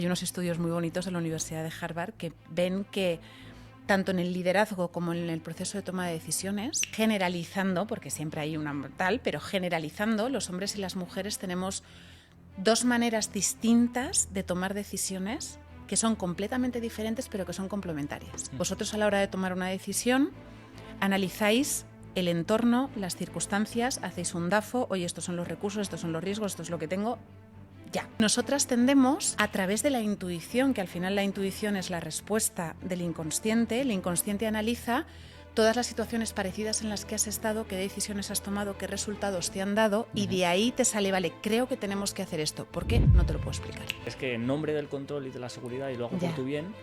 Hay unos estudios muy bonitos de la Universidad de Harvard que ven que tanto en el liderazgo como en el proceso de toma de decisiones, generalizando, porque siempre hay una tal, pero generalizando, los hombres y las mujeres tenemos dos maneras distintas de tomar decisiones que son completamente diferentes pero que son complementarias. Vosotros a la hora de tomar una decisión analizáis el entorno, las circunstancias, hacéis un DAFO, oye, estos son los recursos, estos son los riesgos, esto es lo que tengo. Ya. Nosotras tendemos, a través de la intuición, que al final la intuición es la respuesta del inconsciente, el inconsciente analiza todas las situaciones parecidas en las que has estado, qué decisiones has tomado, qué resultados te han dado, y de ahí te sale, vale, creo que tenemos que hacer esto. ¿Por qué? No te lo puedo explicar. Es que en nombre del control y de la seguridad y lo hago por tu bien,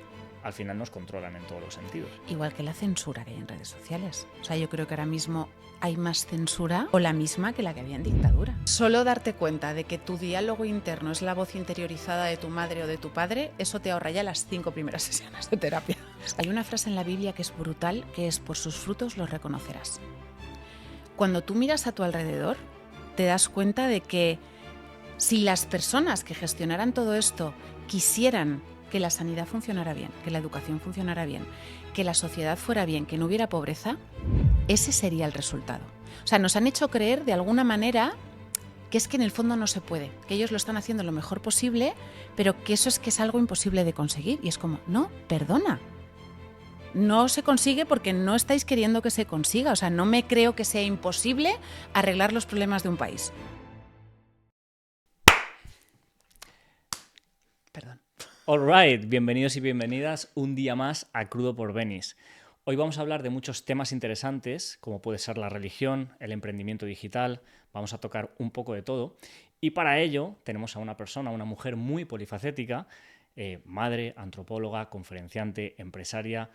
al final nos controlan en todos los sentidos. Igual que la censura que hay en redes sociales. O sea, yo creo que ahora mismo hay más censura o la misma que la que había en dictadura. Solo darte cuenta de que tu diálogo interno es la voz interiorizada de tu madre o de tu padre, eso te ahorra ya las 5 primeras sesiones de terapia. Hay una frase en la Biblia que es brutal, que es: por sus frutos los reconocerás. Cuando tú miras a tu alrededor, te das cuenta de que si las personas que gestionaran todo esto quisieran que la sanidad funcionara bien, que la educación funcionara bien, que la sociedad fuera bien, que no hubiera pobreza, ese sería el resultado. O sea, nos han hecho creer de alguna manera que es que en el fondo no se puede, que ellos lo están haciendo lo mejor posible, pero que eso es que es algo imposible de conseguir. Y es como, no, perdona. No se consigue porque no estáis queriendo que se consiga. O sea, no me creo que sea imposible arreglar los problemas de un país. Perdón. All right, bienvenidos y bienvenidas un día más a Crudo por Venice. Hoy vamos a hablar de muchos temas interesantes, como puede ser la religión, el emprendimiento digital, vamos a tocar un poco de todo. Y para ello tenemos a una persona, una mujer muy polifacética, madre, antropóloga, conferenciante, empresaria.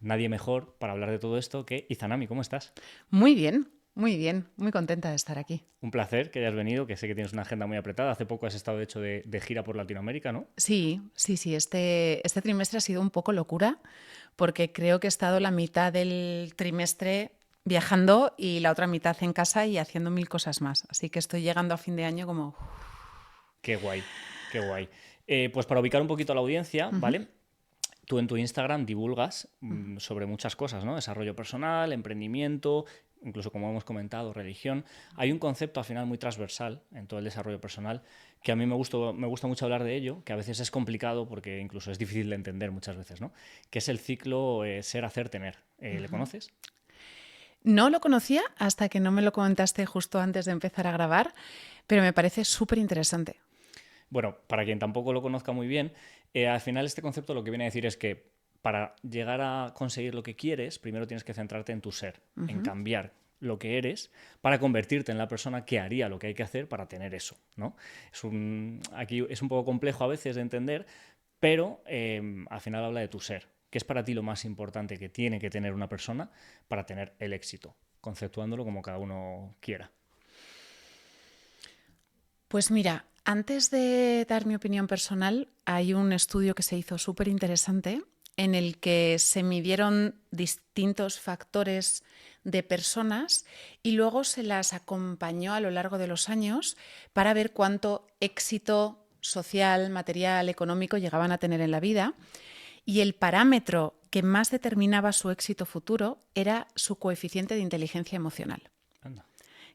Nadie mejor para hablar de todo esto que Izanami. ¿Cómo estás? Muy bien, muy contenta de estar aquí. Un placer que hayas venido, que sé que tienes una agenda muy apretada. Hace poco has estado, de hecho, de gira por Latinoamérica, ¿no? Sí. Este trimestre ha sido un poco locura, porque creo que he estado la mitad del trimestre viajando y la otra mitad en casa y haciendo 1000 cosas más. Así que estoy llegando a fin de año como... Qué guay, qué guay. Pues para ubicar un poquito a la audiencia, ¿vale? Tú en tu Instagram divulgas sobre muchas cosas, ¿no? Desarrollo personal, emprendimiento, incluso como hemos comentado, religión. Hay un concepto al final muy transversal en todo el desarrollo personal que a mí me gusta mucho hablar de ello, que a veces es complicado porque incluso es difícil de entender muchas veces, ¿no? Que es el ciclo ser, hacer, tener. ¿Le conoces? No lo conocía hasta que no me lo comentaste justo antes de empezar a grabar, pero me parece súper interesante. Bueno, para quien tampoco lo conozca muy bien, al final este concepto lo que viene a decir es que para llegar a conseguir lo que quieres, primero tienes que centrarte en tu ser, en cambiar lo que eres para convertirte en la persona que haría lo que hay que hacer para tener eso, ¿no? Aquí es un poco complejo a veces de entender, pero al final habla de tu ser. ¿Qué es para ti lo más importante que tiene que tener una persona para tener el éxito? Conceptuándolo como cada uno quiera. Pues mira, antes de dar mi opinión personal, hay un estudio que se hizo súper interesante en el que se midieron distintos factores de personas y luego se las acompañó a lo largo de los años para ver cuánto éxito social, material, económico llegaban a tener en la vida. Y el parámetro que más determinaba su éxito futuro era su coeficiente de inteligencia emocional, Anda.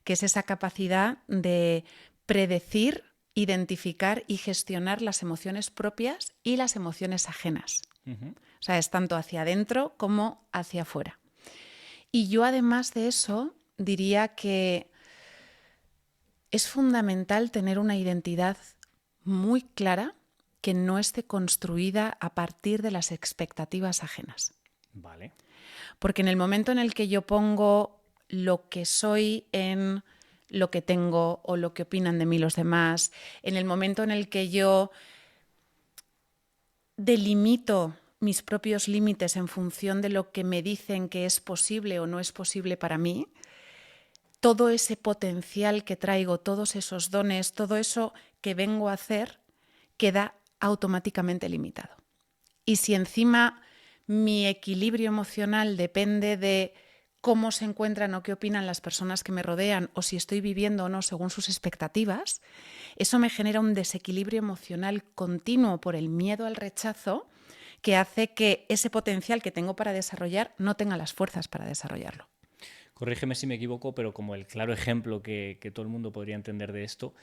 que es esa capacidad de predecir, identificar y gestionar las emociones propias y las emociones ajenas. O sea, es tanto hacia adentro como hacia afuera. Y yo, además de eso, diría que es fundamental tener una identidad muy clara que no esté construida a partir de las expectativas ajenas. Vale. Porque en el momento en el que yo pongo lo que soy en lo que tengo o lo que opinan de mí los demás, en el momento en el que yo delimito mis propios límites en función de lo que me dicen que es posible o no es posible para mí, todo ese potencial que traigo, todos esos dones, todo eso que vengo a hacer, queda automáticamente limitado. Y si encima mi equilibrio emocional depende de cómo se encuentran o qué opinan las personas que me rodean o si estoy viviendo o no según sus expectativas, eso me genera un desequilibrio emocional continuo por el miedo al rechazo que hace que ese potencial que tengo para desarrollar no tenga las fuerzas para desarrollarlo. Corrígeme si me equivoco, pero como el claro ejemplo que todo el mundo podría entender de esto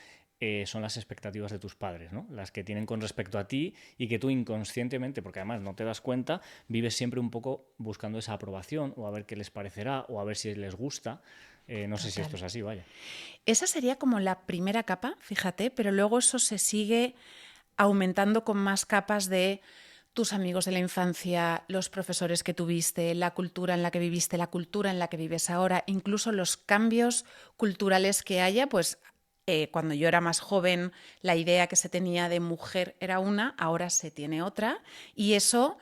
son las expectativas de tus padres, ¿no? Las que tienen con respecto a ti y que tú inconscientemente, porque además no te das cuenta, vives siempre un poco buscando esa aprobación o a ver qué les parecerá o a ver si les gusta. No sé si esto es así, vaya. Esa sería como la primera capa, fíjate, pero luego eso se sigue aumentando con más capas de tus amigos de la infancia, los profesores que tuviste, la cultura en la que viviste, la cultura en la que vives ahora, incluso los cambios culturales que haya, pues cuando yo era más joven la idea que se tenía de mujer era una, ahora se tiene otra, y eso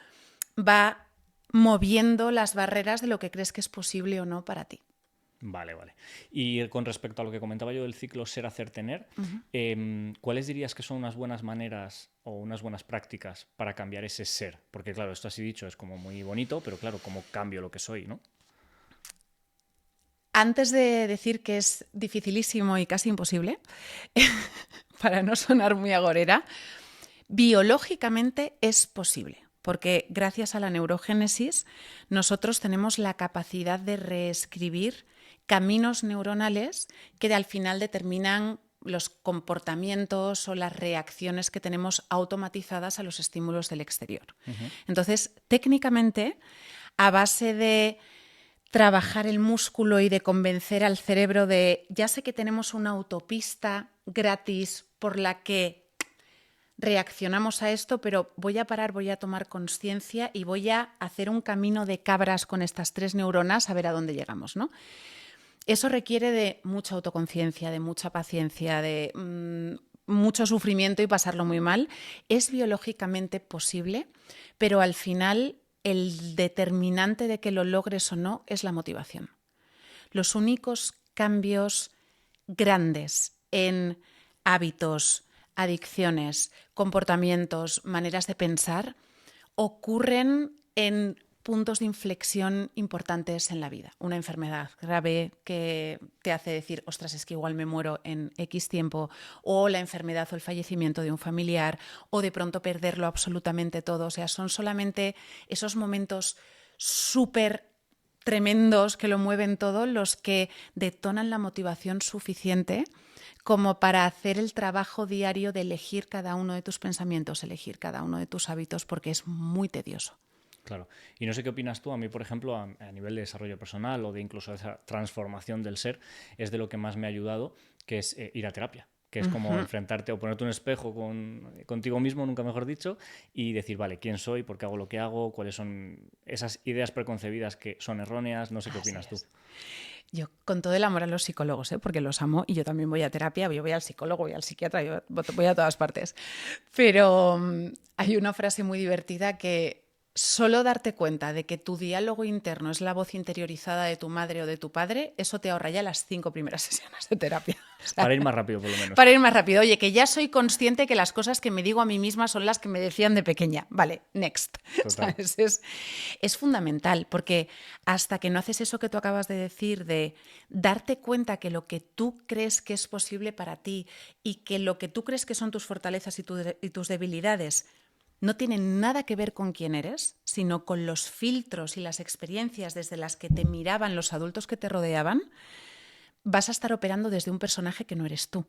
va moviendo las barreras de lo que crees que es posible o no para ti. Vale, vale. Y con respecto a lo que comentaba yo del ciclo ser, hacer, tener, ¿cuáles dirías que son unas buenas maneras o unas buenas prácticas para cambiar ese ser? Porque claro, esto así dicho es como muy bonito, pero claro, ¿cómo cambio lo que soy, no? Antes de decir que es dificilísimo y casi imposible, para no sonar muy agorera, biológicamente es posible, porque gracias a la neurogénesis nosotros tenemos la capacidad de reescribir caminos neuronales que al final determinan los comportamientos o las reacciones que tenemos automatizadas a los estímulos del exterior. Entonces, técnicamente, a base de trabajar el músculo y de convencer al cerebro de, ya sé que tenemos una autopista gratis por la que reaccionamos a esto, pero voy a parar, voy a tomar conciencia y voy a hacer un camino de cabras con estas 3 neuronas a ver a dónde llegamos, ¿no? Eso requiere de mucha autoconciencia, de mucha paciencia, de mucho sufrimiento y pasarlo muy mal. Es biológicamente posible, pero al final el determinante de que lo logres o no es la motivación. Los únicos cambios grandes en hábitos, adicciones, comportamientos, maneras de pensar, ocurren en puntos de inflexión importantes en la vida. Una enfermedad grave que te hace decir, ostras, es que igual me muero en X tiempo, o la enfermedad o el fallecimiento de un familiar, o de pronto perderlo absolutamente todo. O sea, son solamente esos momentos súper tremendos que lo mueven todo los que detonan la motivación suficiente como para hacer el trabajo diario de elegir cada uno de tus pensamientos, elegir cada uno de tus hábitos, porque es muy tedioso. Claro. Y no sé qué opinas tú, a mí, por ejemplo, a nivel de desarrollo personal o de incluso esa transformación del ser, es de lo que más me ha ayudado, que es ir a terapia. Que es como enfrentarte o ponerte un espejo contigo mismo, nunca mejor dicho, y decir, vale, ¿quién soy? ¿Por qué hago lo que hago? ¿Cuáles son esas ideas preconcebidas que son erróneas? No sé qué opinas tú. Yo con todo el amor a los psicólogos, porque los amo y yo también voy a terapia, yo voy al psicólogo, voy al psiquiatra, yo voy a todas partes. Pero hay una frase muy divertida que solo darte cuenta de que tu diálogo interno es la voz interiorizada de tu madre o de tu padre, eso te ahorra ya las 5 primeras sesiones de terapia. O sea, para ir más rápido, por lo menos. Para ir más rápido. Oye, que ya soy consciente que las cosas que me digo a mí misma son las que me decían de pequeña. Vale, next. ¿Sabes? Es fundamental, porque hasta que no haces eso que tú acabas de decir, de darte cuenta que lo que tú crees que es posible para ti y que lo que tú crees que son tus fortalezas y tus debilidades no tiene nada que ver con quién eres, sino con los filtros y las experiencias desde las que te miraban los adultos que te rodeaban, vas a estar operando desde un personaje que no eres tú.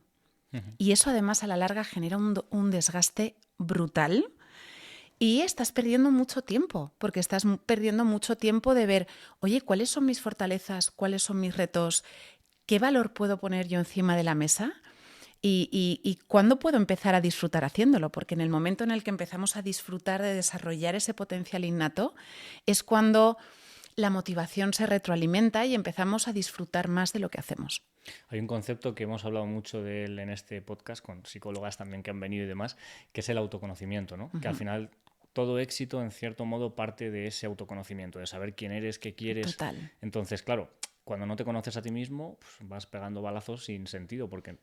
Y eso además a la larga genera un desgaste brutal y estás perdiendo mucho tiempo, porque estás perdiendo mucho tiempo de ver, oye, ¿cuáles son mis fortalezas? ¿Cuáles son mis retos? ¿Qué valor puedo poner yo encima de la mesa? ¿Y cuándo puedo empezar a disfrutar haciéndolo? Porque en el momento en el que empezamos a disfrutar de desarrollar ese potencial innato es cuando la motivación se retroalimenta y empezamos a disfrutar más de lo que hacemos. Hay un concepto que hemos hablado mucho de él en este podcast, con psicólogas también que han venido y demás, que es el autoconocimiento, ¿no? Que al final todo éxito, en cierto modo, parte de ese autoconocimiento, de saber quién eres, qué quieres. Total. Entonces, claro, cuando no te conoces a ti mismo, pues vas pegando balazos sin sentido, porque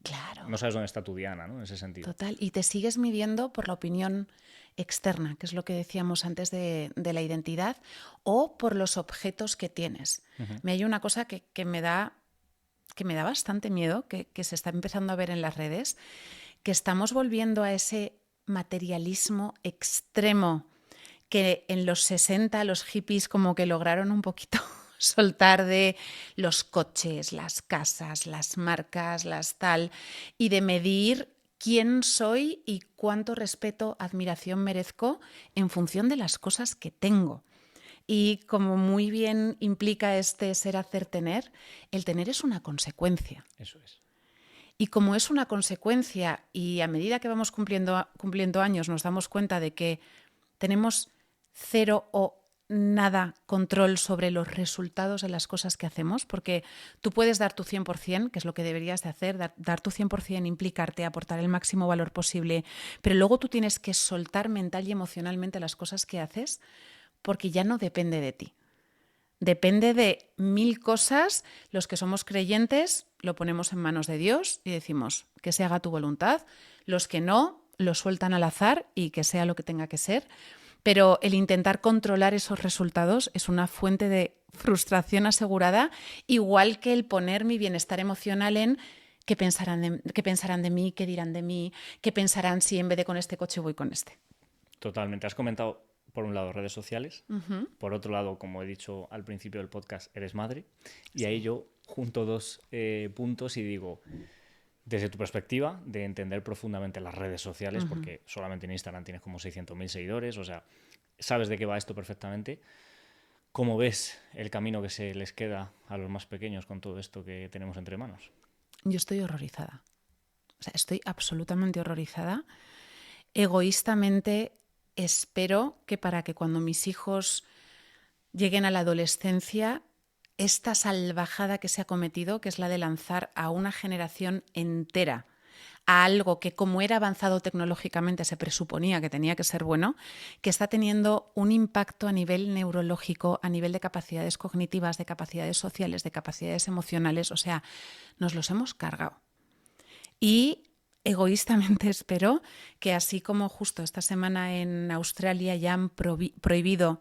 claro, no sabes dónde está tu diana, ¿no? En ese sentido. Total. Y te sigues midiendo por la opinión externa, que es lo que decíamos antes de la identidad, o por los objetos que tienes. Me hay una cosa que me da bastante miedo, que se está empezando a ver en las redes, que estamos volviendo a ese materialismo extremo que en los 60 los hippies como que lograron un poquito soltar, de los coches, las casas, las marcas, las tal, y de medir quién soy y cuánto respeto, admiración merezco en función de las cosas que tengo. Y como muy bien implica este ser, hacer, tener, el tener es una consecuencia. Eso es. Y como es una consecuencia, y a medida que vamos cumpliendo años nos damos cuenta de que tenemos cero o nada control sobre los resultados de las cosas que hacemos, porque tú puedes dar tu 100%, que es lo que deberías de hacer, dar tu 100%, implicarte, aportar el máximo valor posible, pero luego tú tienes que soltar mental y emocionalmente las cosas que haces, porque ya no depende de ti. Depende de 1000 cosas. Los que somos creyentes lo ponemos en manos de Dios y decimos que se haga tu voluntad. Los que no, lo sueltan al azar y que sea lo que tenga que ser. Pero el intentar controlar esos resultados es una fuente de frustración asegurada, igual que el poner mi bienestar emocional en qué pensarán de mí, qué dirán de mí, qué pensarán si en vez de con este coche voy con este. Totalmente. Has comentado, por un lado, redes sociales. Por otro lado, como he dicho al principio del podcast, eres madre. Y ahí yo junto dos puntos y digo, desde tu perspectiva de entender profundamente las redes sociales, porque solamente en Instagram tienes como 600.000 seguidores, o sea, sabes de qué va esto perfectamente. ¿Cómo ves el camino que se les queda a los más pequeños con todo esto que tenemos entre manos? Yo estoy horrorizada. O sea, estoy absolutamente horrorizada. Egoístamente espero que para que cuando mis hijos lleguen a la adolescencia, esta salvajada que se ha cometido, que es la de lanzar a una generación entera a algo que, como era avanzado tecnológicamente, se presuponía que tenía que ser bueno, que está teniendo un impacto a nivel neurológico, a nivel de capacidades cognitivas, de capacidades sociales, de capacidades emocionales. O sea, nos los hemos cargado. Y egoístamente espero que, así como justo esta semana en Australia ya han prohibido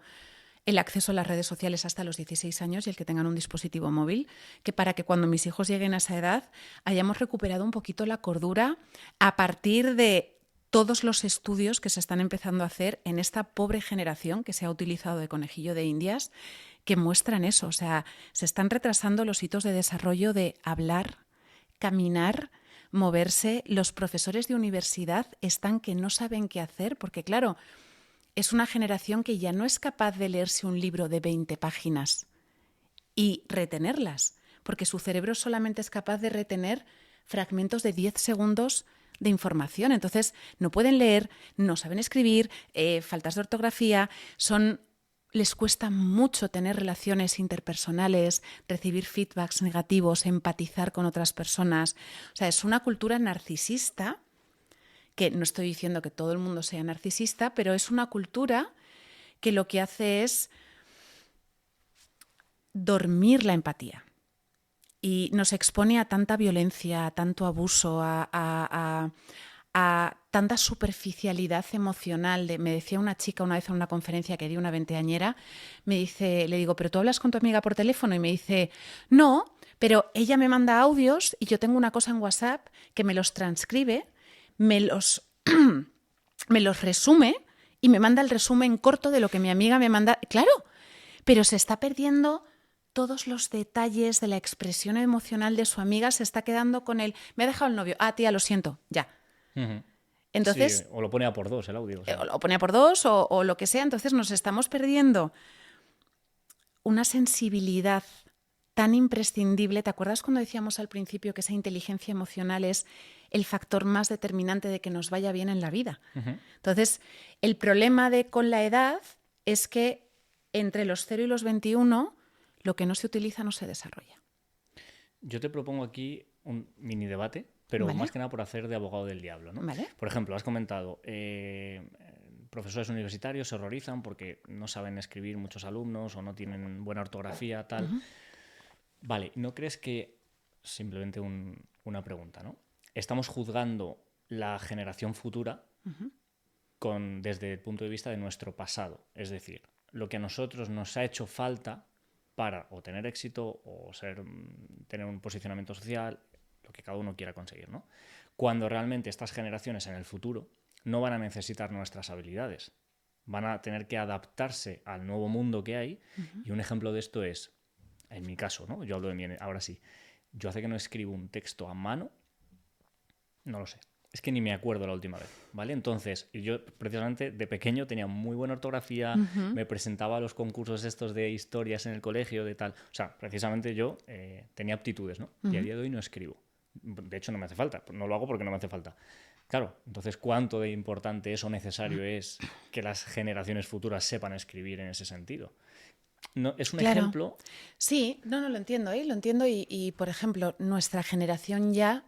el acceso a las redes sociales hasta los 16 años y el que tengan un dispositivo móvil, que para que cuando mis hijos lleguen a esa edad hayamos recuperado un poquito la cordura a partir de todos los estudios que se están empezando a hacer en esta pobre generación que se ha utilizado de conejillo de Indias, que muestran eso. O sea, se están retrasando los hitos de desarrollo de hablar, caminar, moverse. Los profesores de universidad están que no saben qué hacer porque, claro, es una generación que ya no es capaz de leerse un libro de 20 páginas y retenerlas, porque su cerebro solamente es capaz de retener fragmentos de 10 segundos de información. Entonces, no pueden leer, no saben escribir, faltas de ortografía, les cuesta mucho tener relaciones interpersonales, recibir feedbacks negativos, empatizar con otras personas. O sea, es una cultura narcisista, que no estoy diciendo que todo el mundo sea narcisista, pero es una cultura que lo que hace es dormir la empatía y nos expone a tanta violencia, a tanto abuso, a tanta superficialidad emocional. Me decía una chica una vez en una conferencia que di, una veinteañera, le digo, ¿pero tú hablas con tu amiga por teléfono? Y me dice, no, pero ella me manda audios y yo tengo una cosa en WhatsApp que me los transcribe, me los resume y me manda el resumen corto de lo que mi amiga me manda. Claro, pero se está perdiendo todos los detalles de la expresión emocional de su amiga, se está quedando con me ha dejado el novio, tía, lo siento, ya. Entonces, sí, o lo pone a por dos el audio. O sea. O lo pone a por dos o lo que sea. Entonces nos estamos perdiendo una sensibilidad tan imprescindible. ¿Te acuerdas cuando decíamos al principio que esa inteligencia emocional es el factor más determinante de que nos vaya bien en la vida? Entonces, el problema con la edad es que entre los 0 y los 21 lo que no se utiliza no se desarrolla. Yo te propongo aquí un mini debate, pero ¿Vale? más que nada por hacer de abogado del diablo, ¿no? ¿Vale? Por ejemplo, has comentado, profesores universitarios se horrorizan porque no saben escribir muchos alumnos o no tienen buena ortografía, tal. Vale, ¿no crees que, simplemente una pregunta, ¿no? Estamos juzgando la generación futura desde el punto de vista de nuestro pasado. Es decir, lo que a nosotros nos ha hecho falta para o tener éxito o tener un posicionamiento social, lo que cada uno quiera conseguir, ¿no? Cuando realmente estas generaciones en el futuro no van a necesitar nuestras habilidades. Van a tener que adaptarse al nuevo mundo que hay. Y un ejemplo de esto es, en mi caso, ¿no? Yo hablo de mí ahora sí. Yo hace que no escribo un texto a mano, no lo sé. Es que ni me acuerdo la última vez, ¿vale? Entonces, yo precisamente de pequeño tenía muy buena ortografía, me presentaba a los concursos estos de historias en el colegio, de tal. O sea, precisamente yo tenía aptitudes, ¿no? Y a día de hoy no escribo. De hecho, no me hace falta. No lo hago porque no me hace falta. Claro, entonces, ¿cuánto de importante es o necesario es que las generaciones futuras sepan escribir en ese sentido? No, es un ejemplo. Sí, no lo entiendo, ¿eh? Lo entiendo y, por ejemplo, nuestra generación ya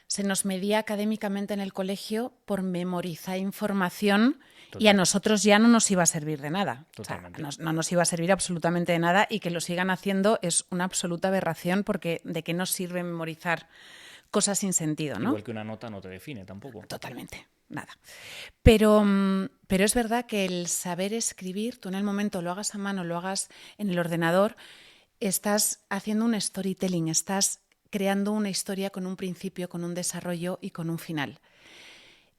se nos medía académicamente en el colegio por memorizar información. Total. Y a nosotros ya no nos iba a servir de nada. Totalmente. O sea, no nos iba a servir absolutamente de nada y que lo sigan haciendo es una absoluta aberración porque ¿de qué nos sirve memorizar cosas sin sentido, ¿no? Igual que una nota no te define tampoco. Totalmente, nada. Pero es verdad que el saber escribir, tú en el momento lo hagas a mano, lo hagas en el ordenador, estás haciendo un storytelling, estás creando una historia con un principio, con un desarrollo y con un final.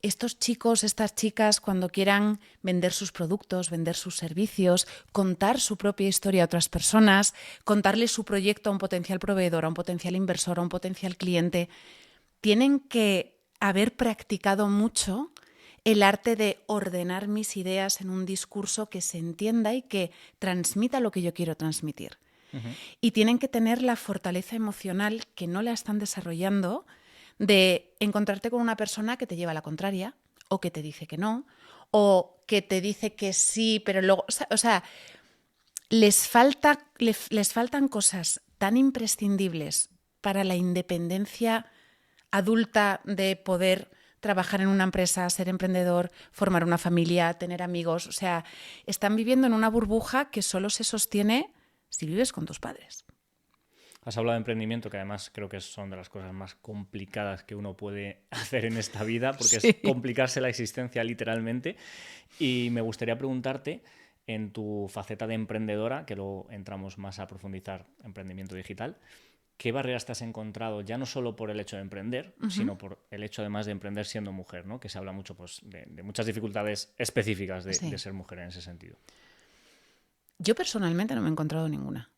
Estos chicos, estas chicas, cuando quieran vender sus productos, vender sus servicios, contar su propia historia a otras personas, contarle su proyecto a un potencial proveedor, a un potencial inversor, a un potencial cliente, tienen que haber practicado mucho el arte de ordenar mis ideas en un discurso que se entienda y que transmita lo que yo quiero transmitir. Y tienen que tener la fortaleza emocional que no la están desarrollando de encontrarte con una persona que te lleva a la contraria o que te dice que no o que te dice que sí, pero luego... O sea, les faltan cosas tan imprescindibles para la independencia adulta de poder trabajar en una empresa, ser emprendedor, formar una familia, tener amigos. O sea, están viviendo en una burbuja que solo se sostiene si vives con tus padres. Has hablado de emprendimiento, que además creo que son de las cosas más complicadas que uno puede hacer en esta vida, porque sí. Es complicarse la existencia literalmente. Y me gustaría preguntarte, en tu faceta de emprendedora, que luego entramos más a profundizar emprendimiento digital, ¿qué barreras te has encontrado, ya no solo por el hecho de emprender, sino por el hecho además de emprender siendo mujer, ¿no? Que se habla mucho pues, de muchas dificultades específicas de ser mujer en ese sentido? Yo personalmente no me he encontrado ninguna.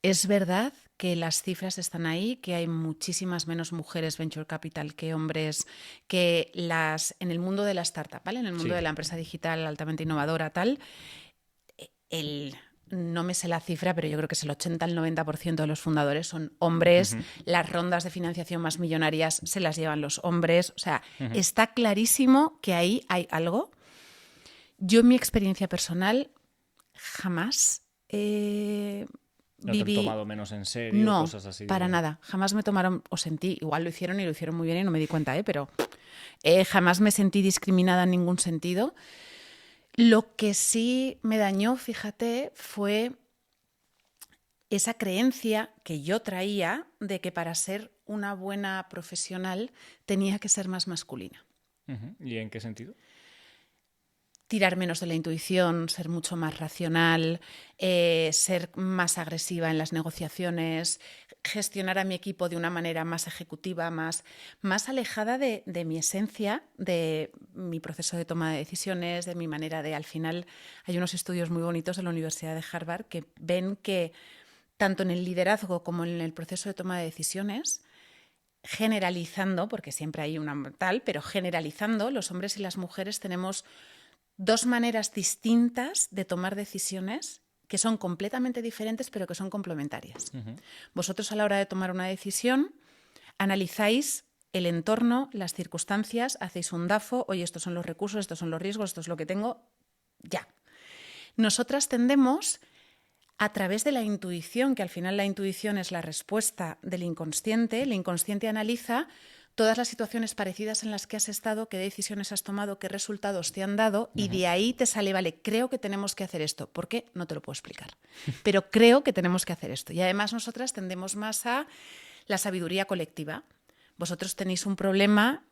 Es verdad que las cifras están ahí, que hay muchísimas menos mujeres venture capital que hombres, que en el mundo de la startup, ¿vale? En el mundo de la empresa digital altamente innovadora, tal, no me sé la cifra, pero yo creo que es el 80 al 90% de los fundadores son hombres. Las rondas de financiación más millonarias se las llevan los hombres. O sea, está clarísimo que ahí hay algo. Yo, en mi experiencia personal, jamás ¿No te han tomado menos en serio? No, cosas así para nada. Jamás me tomaron, o sentí, igual lo hicieron y lo hicieron muy bien y no me di cuenta, pero jamás me sentí discriminada en ningún sentido. Lo que sí me dañó, fíjate, fue esa creencia que yo traía de que para ser una buena profesional tenía que ser más masculina. ¿Y en qué sentido? Tirar menos de la intuición, ser mucho más racional, ser más agresiva en las negociaciones, gestionar a mi equipo de una manera más ejecutiva, más alejada de mi esencia, de mi proceso de toma de decisiones, de mi manera de... Al final hay unos estudios muy bonitos de la Universidad de Harvard que ven que tanto en el liderazgo como en el proceso de toma de decisiones, generalizando, porque siempre hay una tal, pero generalizando, los hombres y las mujeres tenemos dos maneras distintas de tomar decisiones que son completamente diferentes, pero que son complementarias. Vosotros, a la hora de tomar una decisión, analizáis el entorno, las circunstancias, hacéis un DAFO, oye, estos son los recursos, estos son los riesgos, esto es lo que tengo, ya. Nosotras tendemos, a través de la intuición, que al final la intuición es la respuesta del inconsciente, el inconsciente analiza todas las situaciones parecidas en las que has estado, qué decisiones has tomado, qué resultados te han dado, y de ahí te sale, vale, creo que tenemos que hacer esto. ¿Por qué? No te lo puedo explicar. Pero creo que tenemos que hacer esto. Y además nosotras tendemos más a la sabiduría colectiva. Vosotros tenéis un problema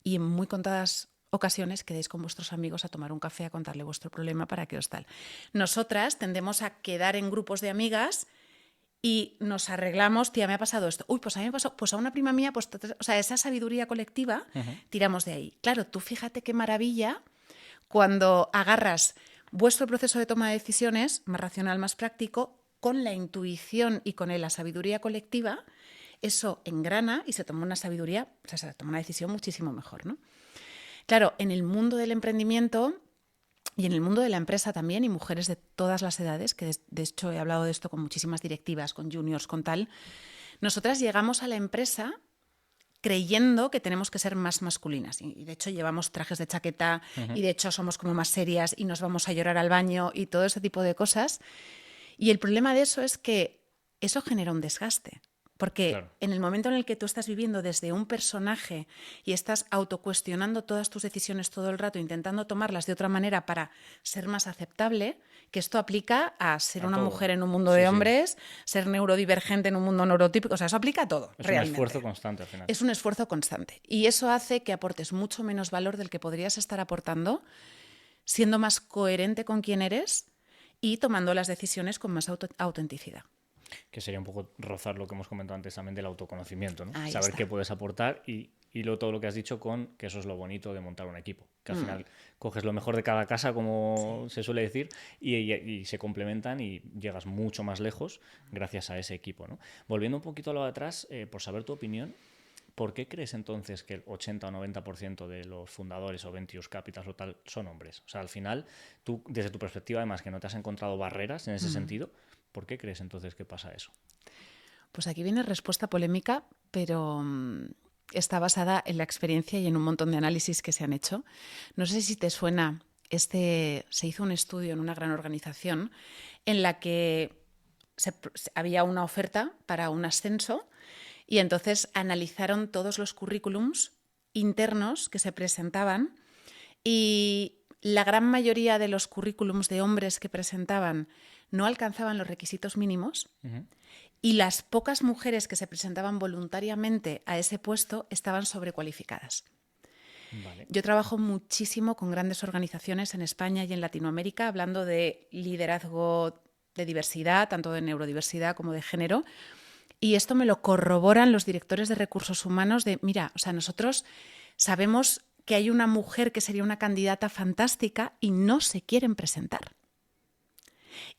y en muy contadas ocasiones quedéis con vuestros amigos a tomar un café, a contarle vuestro problema para que os tal. Nosotras tendemos a quedar en grupos de amigas y nos arreglamos, tía, me ha pasado esto. Uy, pues a mí me pasó, pues a una prima mía, pues, o sea, esa sabiduría colectiva, tiramos de ahí. Claro, tú fíjate qué maravilla cuando agarras vuestro proceso de toma de decisiones, más racional, más práctico, con la intuición y con la sabiduría colectiva, eso engrana y se toma una sabiduría, o sea, se toma una decisión muchísimo mejor, ¿no? Claro, en el mundo del emprendimiento y en el mundo de la empresa también, y mujeres de todas las edades, que de hecho he hablado de esto con muchísimas directivas, con juniors, con tal, nosotras llegamos a la empresa creyendo que tenemos que ser más masculinas. Y de hecho llevamos trajes de chaqueta y de hecho somos como más serias y nos vamos a llorar al baño y todo ese tipo de cosas. Y el problema de eso es que eso genera un desgaste. Porque claro, en el momento en el que tú estás viviendo desde un personaje y estás autocuestionando todas tus decisiones todo el rato, intentando tomarlas de otra manera para ser más aceptable, que esto aplica a ser una mujer en un mundo de hombres, ser neurodivergente en un mundo neurotípico, o sea, eso aplica a todo. Es realmente un esfuerzo constante al final. Es un esfuerzo constante. Y eso hace que aportes mucho menos valor del que podrías estar aportando, siendo más coherente con quién eres y tomando las decisiones con más autenticidad. Que sería un poco rozar lo que hemos comentado antes también del autoconocimiento, ¿no? Ahí saber está. qué puedes aportar y todo lo que has dicho con que eso es lo bonito de montar un equipo. Que al final coges lo mejor de cada casa, como se suele decir, y se complementan y llegas mucho más lejos gracias a ese equipo, ¿no? Volviendo un poquito a lo de atrás, por saber tu opinión, ¿por qué crees entonces que el 80 o 90% de los fundadores o Ventures Capitals o tal son hombres? O sea, al final, tú, desde tu perspectiva, además, que no te has encontrado barreras en ese sentido, ¿por qué crees entonces que pasa eso? Pues aquí viene respuesta polémica, pero está basada en la experiencia y en un montón de análisis que se han hecho. No sé si te suena, se hizo un estudio en una gran organización en la que había una oferta para un ascenso y entonces analizaron todos los currículums internos que se presentaban y la gran mayoría de los currículums de hombres que presentaban no alcanzaban los requisitos mínimos y las pocas mujeres que se presentaban voluntariamente a ese puesto estaban sobrecualificadas. Vale. Yo trabajo muchísimo con grandes organizaciones en España y en Latinoamérica hablando de liderazgo de diversidad, tanto de neurodiversidad como de género, y esto me lo corroboran los directores de recursos humanos de, mira, o sea, nosotros sabemos que hay una mujer que sería una candidata fantástica y no se quieren presentar.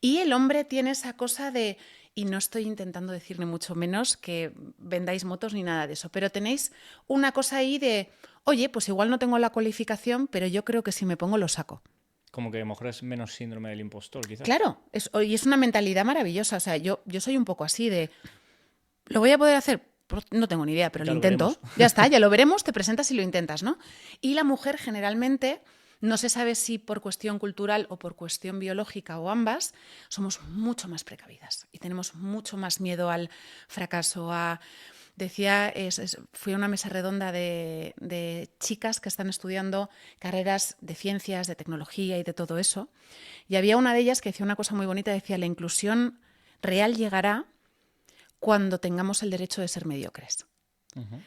Y el hombre tiene esa cosa de, y no estoy intentando decir ni mucho menos que vendáis motos ni nada de eso, pero tenéis una cosa ahí de, oye, pues igual no tengo la cualificación, pero yo creo que si me pongo lo saco. Como que a lo mejor es menos síndrome del impostor, quizás. Claro, y es una mentalidad maravillosa. O sea, yo soy un poco así de, ¿lo voy a poder hacer? Pues no tengo ni idea, pero lo intento. Ya está, ya lo veremos, te presentas y lo intentas, ¿no? Y la mujer generalmente, no se sabe si por cuestión cultural o por cuestión biológica o ambas, somos mucho más precavidas y tenemos mucho más miedo al fracaso, Decía, fui a una mesa redonda de chicas que están estudiando carreras de ciencias, de tecnología y de todo eso. Y había una de ellas que decía una cosa muy bonita, decía, la inclusión real llegará cuando tengamos el derecho de ser mediocres.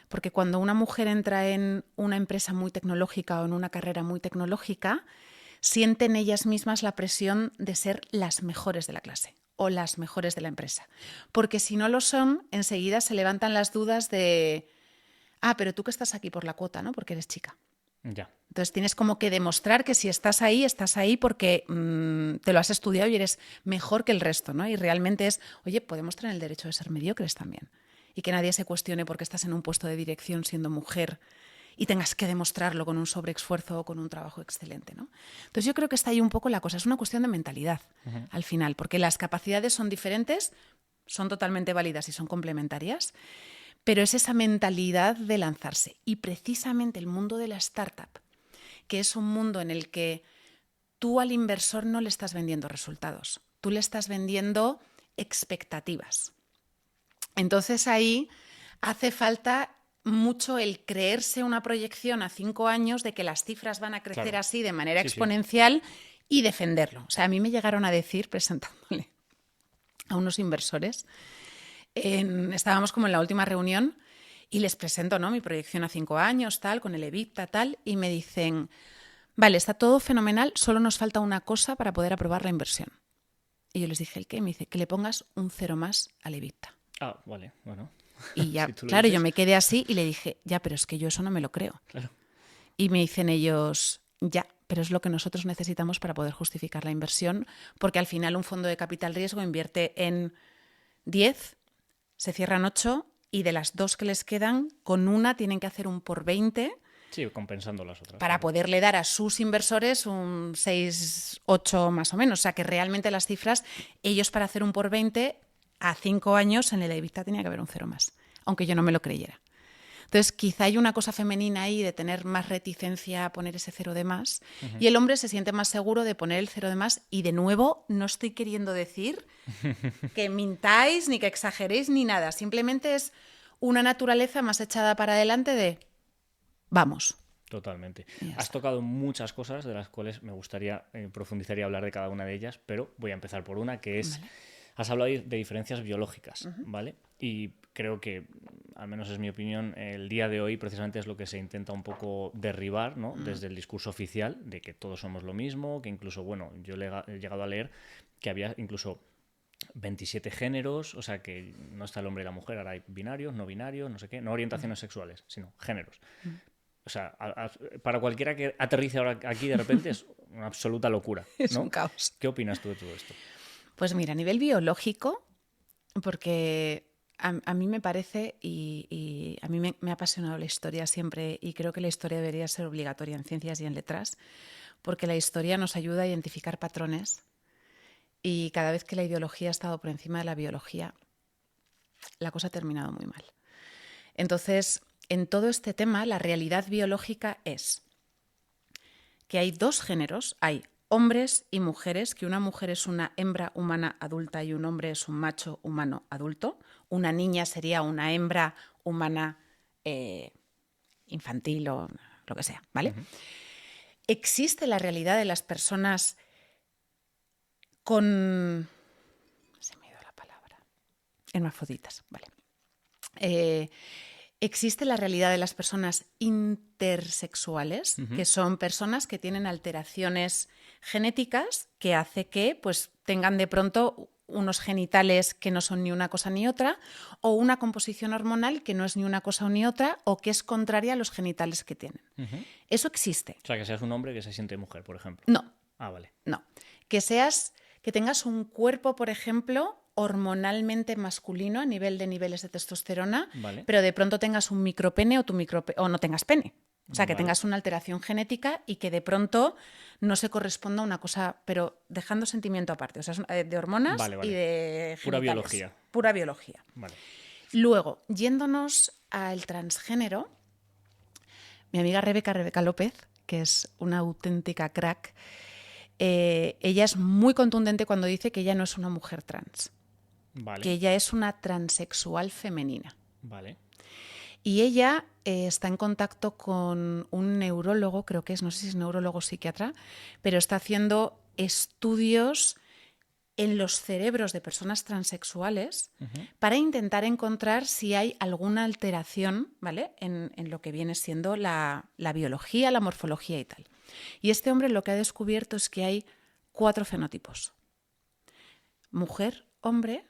Porque cuando una mujer entra en una empresa muy tecnológica o en una carrera muy tecnológica, sienten ellas mismas la presión de ser las mejores de la clase o las mejores de la empresa. Porque si no lo son, enseguida se levantan las dudas de, pero tú que estás aquí por la cuota, ¿no? Porque eres chica. Ya. Entonces tienes como que demostrar que si estás ahí porque te lo has estudiado y eres mejor que el resto, ¿no? Y realmente es, oye, podemos tener el derecho de ser mediocres también. Y que nadie se cuestione porque estás en un puesto de dirección siendo mujer y tengas que demostrarlo con un sobreesfuerzo o con un trabajo excelente, ¿no? Entonces yo creo que está ahí un poco la cosa, es una cuestión de mentalidad al final, porque las capacidades son diferentes, son totalmente válidas y son complementarias, pero es esa mentalidad de lanzarse. Y precisamente el mundo de la startup, que es un mundo en el que tú al inversor no le estás vendiendo resultados, tú le estás vendiendo expectativas. Entonces ahí hace falta mucho el creerse una proyección a 5 años de que las cifras van a crecer así de manera exponencial y defenderlo. O sea, a mí me llegaron a decir, presentándole a unos inversores, estábamos como en la última reunión Y les presento, ¿no?, mi proyección a 5 años, tal, con el EBITDA, tal, y me dicen, vale, está todo fenomenal, solo nos falta una cosa para poder aprobar la inversión. Y yo les dije, ¿el qué? Me dice, que le pongas un 0 más al EBITDA. Ah, vale, bueno. Y ya, Si tú lo claro, dices. yo me quedé así y le dije, ya, pero es que yo eso no me lo creo. Claro. Y me dicen ellos, ya, pero es lo que nosotros necesitamos para poder justificar la inversión, porque al final un fondo de capital riesgo invierte en 10, se cierran 8 y de las 2 que les quedan, con una tienen que hacer un por 20 Sí, compensando las otras. para claro. poderle dar a sus inversores un 6, 8 más o menos. O sea que realmente las cifras, ellos para hacer un por 20 a 5 años en el EBITDA tenía que haber un 0 más, aunque yo no me lo creyera. Entonces, quizá hay una cosa femenina ahí de tener más reticencia a poner ese 0 de más, y el hombre se siente más seguro de poner el 0 de más. Y de nuevo, no estoy queriendo decir que mintáis ni que exageréis ni nada. Simplemente es una naturaleza más echada para adelante de vamos. Totalmente. Ya Has está. tocado muchas cosas de las cuales me gustaría profundizar y hablar de cada una de ellas, pero voy a empezar por una que es, Vale. has hablado de diferencias biológicas, ¿vale? Y creo que, al menos es mi opinión, el día de hoy precisamente es lo que se intenta un poco derribar, ¿no? Desde el discurso oficial, de que todos somos lo mismo, que incluso, bueno, yo he llegado a leer que había incluso 27 géneros, o sea que no está el hombre y la mujer, ahora hay binarios, no binarios, no sé qué, no orientaciones sexuales, sino géneros. O sea, para cualquiera que aterrice ahora aquí de repente es una absoluta locura, ¿no? Es un caos. ¿Qué opinas tú de todo esto? Pues mira, a nivel biológico, porque a mí me parece, y a mí me ha apasionado la historia siempre, y creo que la historia debería ser obligatoria en ciencias y en letras, porque la historia nos ayuda a identificar patrones, y cada vez que la ideología ha estado por encima de la biología, la cosa ha terminado muy mal. Entonces, en todo este tema, la realidad biológica es que hay 2 géneros, hay hombres y mujeres, que una mujer es una hembra humana adulta y un hombre es un macho humano adulto. Una niña sería una hembra humana infantil o lo que sea, ¿vale? Existe la realidad de las personas con... Se me ha ido la palabra. Hermafroditas, vale. Existe la realidad de las personas intersexuales, que son personas que tienen alteraciones genéticas que hace que pues, tengan de pronto unos genitales que no son ni una cosa ni otra, o una composición hormonal que no es ni una cosa ni otra, o que es contraria a los genitales que tienen. Eso existe. O sea, que seas un hombre que se siente mujer, por ejemplo. No, Ah, vale. no. Que tengas un cuerpo, por ejemplo, hormonalmente masculino a nivel de niveles de testosterona, Vale. pero de pronto tengas un micropene o no tengas pene. O sea, que Vale. tengas una alteración genética y que de pronto no se corresponda a una cosa, pero dejando sentimiento aparte. O sea, de hormonas Vale, vale. y de Pura genitales. biología. Pura biología. Vale. Luego, yéndonos al transgénero, mi amiga Rebeca López, que es una auténtica crack, ella es muy contundente cuando dice que ella no es una mujer trans, Vale. que ella es una transexual femenina. Vale. Y ella está en contacto con un neurólogo, creo que es, no sé si es neurólogo o psiquiatra, pero está haciendo estudios en los cerebros de personas transexuales para intentar encontrar si hay alguna alteración, ¿vale?, en lo que viene siendo la biología, la morfología y tal. Y este hombre lo que ha descubierto es que hay 4 fenotipos: mujer, hombre,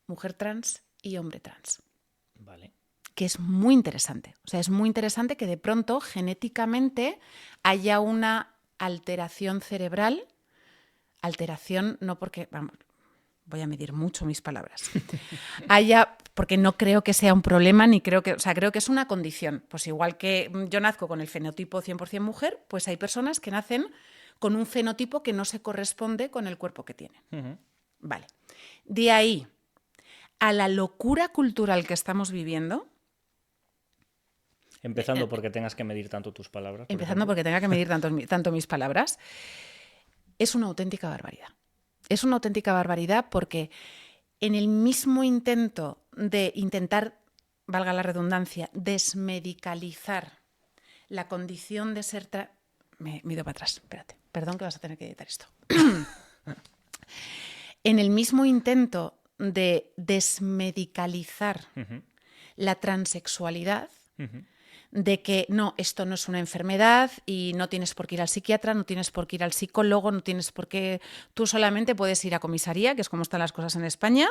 mujer trans y hombre trans. Vale. Que es muy interesante. O sea, es muy interesante que de pronto genéticamente haya una alteración cerebral. Alteración no porque, vamos, voy a medir mucho mis palabras. Porque no creo que sea un problema, ni creo que, o sea, creo que es una condición. Pues igual que yo nazco con el fenotipo 100% mujer, pues hay personas que nacen con un fenotipo que no se corresponde con el cuerpo que tienen. Vale. De ahí a la locura cultural que estamos viviendo. Empezando porque tengas que medir tanto tus palabras. Empezando porque tenga que medir tanto mis palabras. Es una auténtica barbaridad. Es una auténtica barbaridad porque en el mismo intento de intentar, valga la redundancia, desmedicalizar la condición de ser trans... Me he ido para atrás, espérate. Perdón que vas a tener que editar esto. En el mismo intento de desmedicalizar la transexualidad, de que no, esto no es una enfermedad y no tienes por qué ir al psiquiatra, no tienes por qué ir al psicólogo, no tienes por qué... Tú solamente puedes ir a comisaría, que es como están las cosas en España,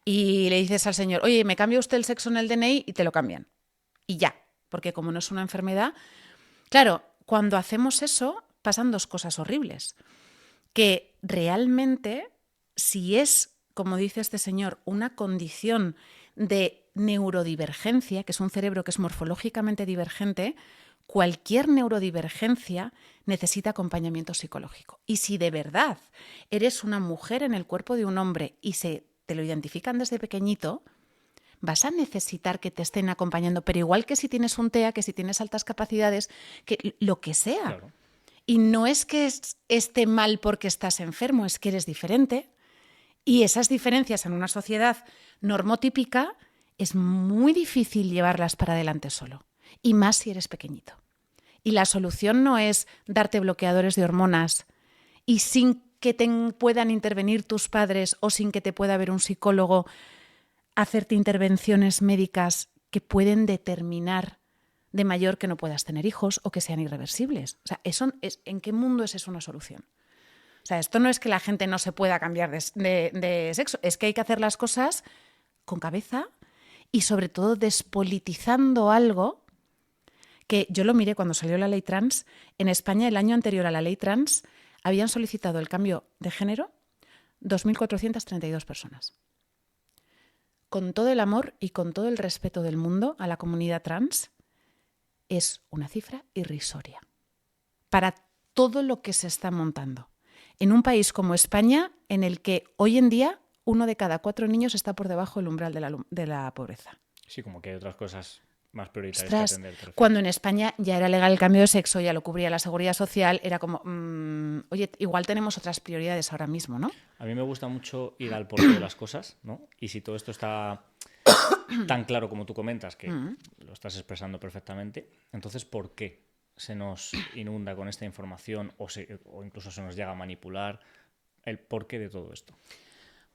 y le dices al señor, oye, ¿me cambia usted el sexo en el DNI? Y te lo cambian. Y ya, porque como no es una enfermedad... Claro, cuando hacemos eso pasan dos cosas horribles. Que realmente, si es, como dice este señor, una condición de neurodivergencia, que es un cerebro que es morfológicamente divergente, cualquier neurodivergencia necesita acompañamiento psicológico. Y si de verdad eres una mujer en el cuerpo de un hombre y te lo identifican desde pequeñito, vas a necesitar que te estén acompañando, pero igual que si tienes un TEA, que si tienes altas capacidades, que lo que sea. Claro. Y no es que esté mal porque estás enfermo, es que eres diferente. Y esas diferencias en una sociedad normotípica es muy difícil llevarlas para adelante solo. Y más si eres pequeñito. Y la solución no es darte bloqueadores de hormonas y sin que te puedan intervenir tus padres o sin que te pueda ver un psicólogo, hacerte intervenciones médicas que pueden determinar de mayor que no puedas tener hijos o que sean irreversibles. O sea, ¿en qué mundo es eso una solución? O sea, esto no es que la gente no se pueda cambiar de sexo, es que hay que hacer las cosas con cabeza y sobre todo despolitizando algo que yo lo miré cuando salió la ley trans. En España, el año anterior a la ley trans, habían solicitado el cambio de género 2.432 personas. Con todo el amor y con todo el respeto del mundo a la comunidad trans, es una cifra irrisoria para todo lo que se está montando. En un país como España, en el que hoy en día 1 de cada 4 niños está por debajo del umbral de la pobreza. Sí, como que hay otras cosas más prioritarias Ostras, que atender. Perfecto. Cuando en España ya era legal el cambio de sexo, ya lo cubría la Seguridad Social, era como, oye, igual tenemos otras prioridades ahora mismo, ¿no? A mí me gusta mucho ir al porqué de las cosas, ¿no? Y si todo esto está tan claro como tú comentas, que lo estás expresando perfectamente, entonces, ¿por qué se nos inunda con esta información o incluso se nos llega a manipular? El porqué de todo esto.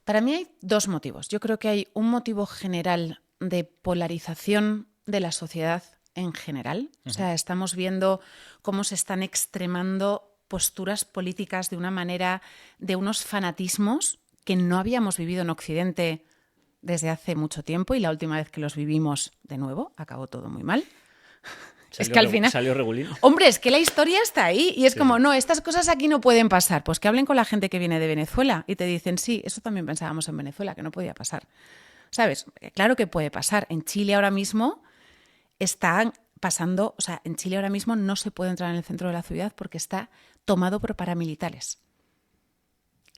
Para mí hay dos motivos. Yo creo que hay un motivo general de polarización de la sociedad en general. O sea, estamos viendo cómo se están extremando posturas políticas de una manera, de unos fanatismos que no habíamos vivido en Occidente desde hace mucho tiempo, y la última vez que los vivimos de nuevo acabó todo muy mal. Es que al final... Salió regulín. Hombre, es que la historia está ahí y es Sí, como, sí. no, estas cosas aquí no pueden pasar. Pues que hablen con la gente que viene de Venezuela y te dicen, sí, eso también pensábamos en Venezuela, que no podía pasar. ¿Sabes? Claro que puede pasar. En Chile ahora mismo están pasando, o sea, en Chile ahora mismo no se puede entrar en el centro de la ciudad porque está tomado por paramilitares.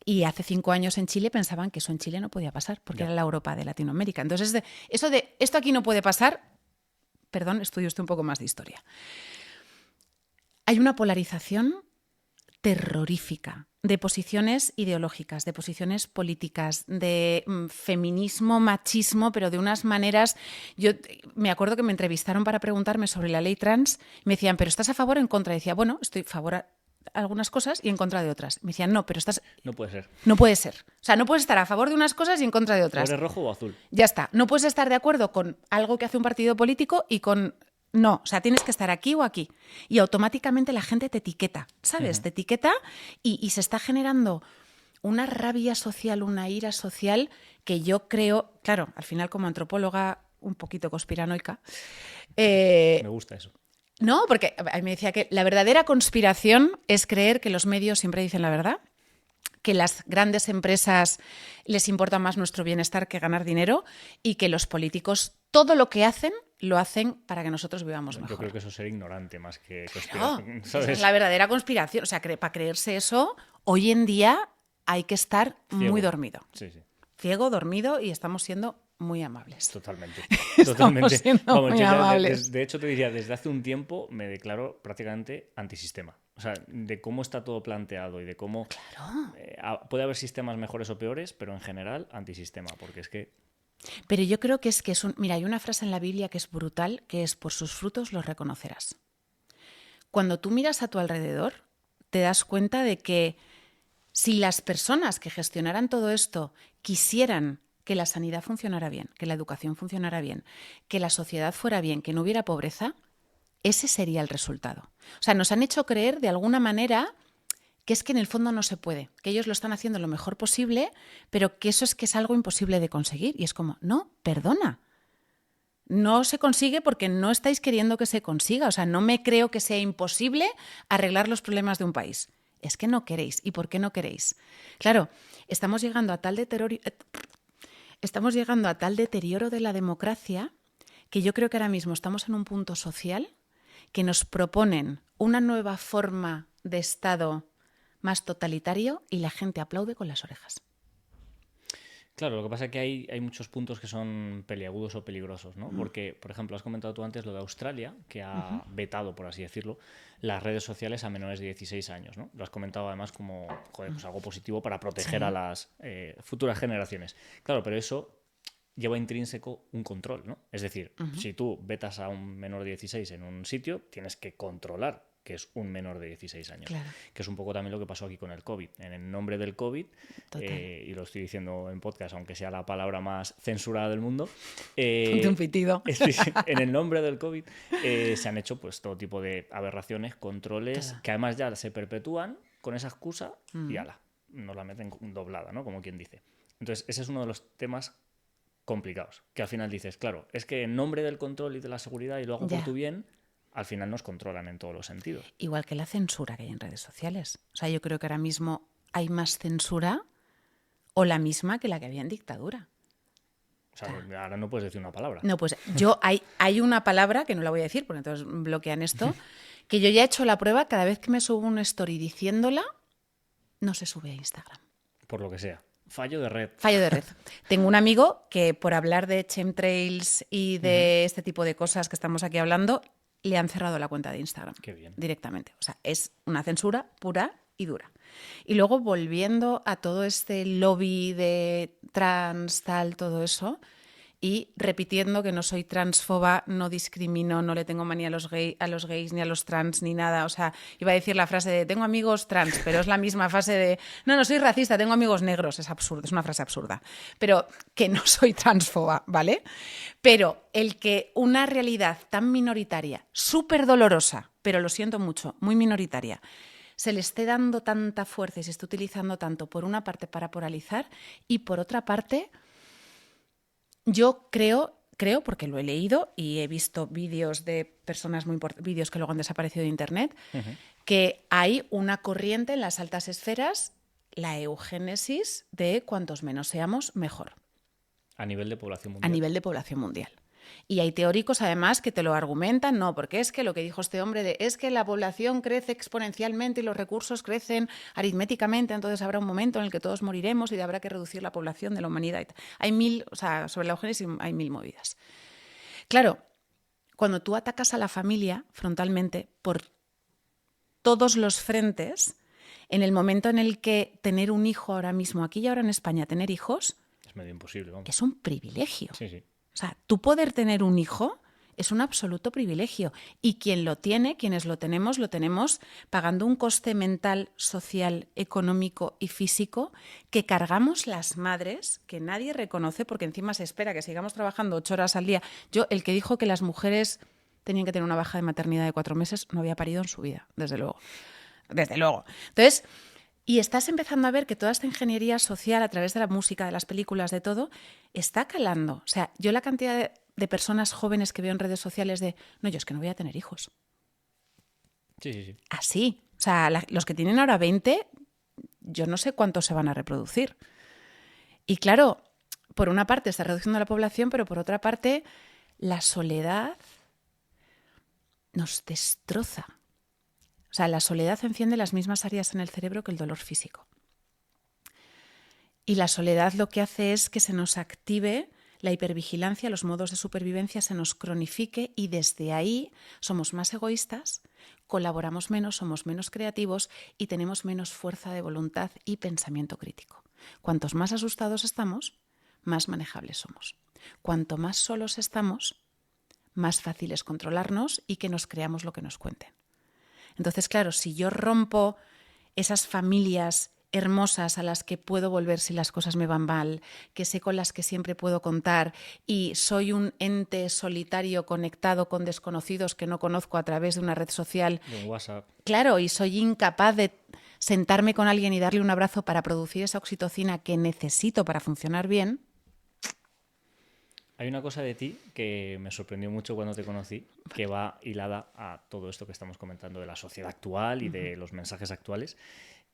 Y hace 5 años en Chile pensaban que eso en Chile no podía pasar porque era la Europa de Latinoamérica. Entonces, esto aquí no puede pasar. Perdón, estudio usted un poco más de historia. Hay una polarización terrorífica de posiciones ideológicas, de posiciones políticas, de feminismo, machismo, pero de unas maneras... Yo me acuerdo que me entrevistaron para preguntarme sobre la ley trans. Me decían, ¿pero estás a favor o en contra? Y decía, bueno, estoy a favor de algunas cosas y en contra de otras. Me decían, no, pero estás... No puede ser. No puede ser. O sea, no puedes estar a favor de unas cosas y en contra de ¿O otras. eres rojo o azul? Ya está. No puedes estar de acuerdo con algo que hace un partido político y con... No, o sea, tienes que estar aquí o aquí. Y automáticamente la gente te etiqueta, ¿sabes? Te etiqueta y se está generando una rabia social, una ira social que yo creo, claro, al final como antropóloga un poquito conspiranoica. Me gusta eso. No, porque a mí me decía que la verdadera conspiración es creer que los medios siempre dicen la verdad, que las grandes empresas les importa más nuestro bienestar que ganar dinero y que los políticos todo lo que hacen lo hacen para que nosotros vivamos mejor. Yo creo que eso es ser ignorante más que Claro, conspiración. esa ¿Sabes? es la verdadera conspiración. O sea, para creerse eso, hoy en día hay que estar Ciego. muy dormido. Sí, sí. Ciego, dormido, y estamos siendo muy amables. Totalmente. Estamos Totalmente. siendo muy yo ya amables. de hecho, te diría, desde hace un tiempo me declaro prácticamente antisistema. O sea, de cómo está todo planteado y de cómo... Claro. Puede haber sistemas mejores o peores, pero en general antisistema, porque es que... Pero yo creo que es un... Mira, hay una frase en la Biblia que es brutal, que es: por sus frutos los reconocerás. Cuando tú miras a tu alrededor, te das cuenta de que si las personas que gestionaran todo esto quisieran que la sanidad funcionara bien, que la educación funcionara bien, que la sociedad fuera bien, que no hubiera pobreza, ese sería el resultado. O sea, nos han hecho creer de alguna manera que es que en el fondo no se puede, que ellos lo están haciendo lo mejor posible, pero que eso es que es algo imposible de conseguir. Y es como, no, perdona. No se consigue porque no estáis queriendo que se consiga. O sea, no me creo que sea imposible arreglar los problemas de un país. Es que no queréis. ¿Y por qué no queréis? Claro, estamos llegando a tal deterioro de la democracia que yo creo que ahora mismo estamos en un punto social que nos proponen una nueva forma de Estado más totalitario y la gente aplaude con las orejas. Claro, lo que pasa es que hay muchos puntos que son peliagudos o peligrosos, ¿no? Porque, por ejemplo, has comentado tú antes lo de Australia, que ha vetado, por así decirlo, las redes sociales a menores de 16 años, ¿no? Lo has comentado además como pues algo positivo para proteger a las futuras generaciones. Claro, pero eso lleva intrínseco un control, ¿no? Es decir, si tú vetas a un menor de 16 en un sitio, tienes que controlar que es un menor de 16 años. Claro. Que es un poco también lo que pasó aquí con el COVID. En el nombre del COVID, y lo estoy diciendo en podcast, aunque sea la palabra más censurada del mundo, Ponte un pitido. En el nombre del COVID se han hecho pues todo tipo de aberraciones, controles, que además ya se perpetúan con esa excusa y ala, nos la meten doblada, ¿no? Como quien dice. Entonces, ese es uno de los temas complicados, que al final dices, claro, es que en nombre del control y de la seguridad y lo hago por tu bien, al final nos controlan en todos los sentidos. Igual que la censura que hay en redes sociales. O sea, yo creo que ahora mismo hay más censura o la misma que la que había en dictadura. O sea, ahora no puedes decir una palabra. No, pues hay una palabra, que no la voy a decir porque entonces bloquean esto, que yo ya he hecho la prueba, cada vez que me subo una story diciéndola, no se sube a Instagram. Por lo que sea. Fallo de red. Fallo de red. Tengo un amigo que por hablar de chemtrails y de este tipo de cosas que estamos aquí hablando, le han cerrado la cuenta de Instagram. Qué bien. Directamente. O sea, es una censura pura y dura. Y luego, volviendo a todo este lobby de trans, tal, todo eso, y repitiendo que no soy transfoba, no discrimino, no le tengo manía a los gays, ni a los trans, ni nada. O sea, iba a decir la frase de tengo amigos trans, pero es la misma frase de no soy racista, tengo amigos negros. Es absurdo, es una frase absurda. Pero que no soy transfoba, ¿vale? Pero el que una realidad tan minoritaria, súper dolorosa, pero lo siento mucho, muy minoritaria, se le esté dando tanta fuerza y se esté utilizando tanto, por una parte, para polarizar y por otra parte, yo creo, porque lo he leído y he visto vídeos de personas muy importantes, vídeos que luego han desaparecido de internet, que hay una corriente en las altas esferas, la eugénesis de cuantos menos seamos, mejor. A nivel de población mundial. A nivel de población mundial. Y hay teóricos, además, que te lo argumentan, no, porque es que lo que dijo este hombre es que la población crece exponencialmente y los recursos crecen aritméticamente, entonces habrá un momento en el que todos moriremos y habrá que reducir la población de la humanidad. Hay sobre la eugénesis hay 1000 movidas. Claro, cuando tú atacas a la familia frontalmente por todos los frentes, en el momento en el que tener un hijo ahora mismo, aquí y ahora en España, tener hijos, es medio imposible, vamos. Que es un privilegio. Sí. O sea, tú poder tener un hijo es un absoluto privilegio. Y quienes lo tenemos pagando un coste mental, social, económico y físico que cargamos las madres, que nadie reconoce, porque encima se espera que sigamos trabajando 8 horas al día. El que dijo que las mujeres tenían que tener una baja de maternidad de 4 meses no había parido en su vida, desde luego. Desde luego. Entonces, y estás empezando a ver que toda esta ingeniería social, a través de la música, de las películas, de todo, está calando. O sea, yo la cantidad de personas jóvenes que veo en redes sociales de, no, yo es que no voy a tener hijos. Sí. Así. O sea, los que tienen ahora 20, yo no sé cuántos se van a reproducir. Y claro, por una parte está reduciendo la población, pero por otra parte, la soledad nos destroza. O sea, la soledad enciende las mismas áreas en el cerebro que el dolor físico. Y la soledad lo que hace es que se nos active la hipervigilancia, los modos de supervivencia, se nos cronifique y desde ahí somos más egoístas, colaboramos menos, somos menos creativos y tenemos menos fuerza de voluntad y pensamiento crítico. Cuantos más asustados estamos, más manejables somos. Cuanto más solos estamos, más fácil es controlarnos y que nos creamos lo que nos cuenten. Entonces, claro, si yo rompo esas familias hermosas a las que puedo volver si las cosas me van mal, que sé con las que siempre puedo contar y soy un ente solitario conectado con desconocidos que no conozco a través de una red social. De un WhatsApp. Claro, y soy incapaz de sentarme con alguien y darle un abrazo para producir esa oxitocina que necesito para funcionar bien. Hay una cosa de ti que me sorprendió mucho cuando te conocí, que va hilada a todo esto que estamos comentando de la sociedad actual y de los mensajes actuales,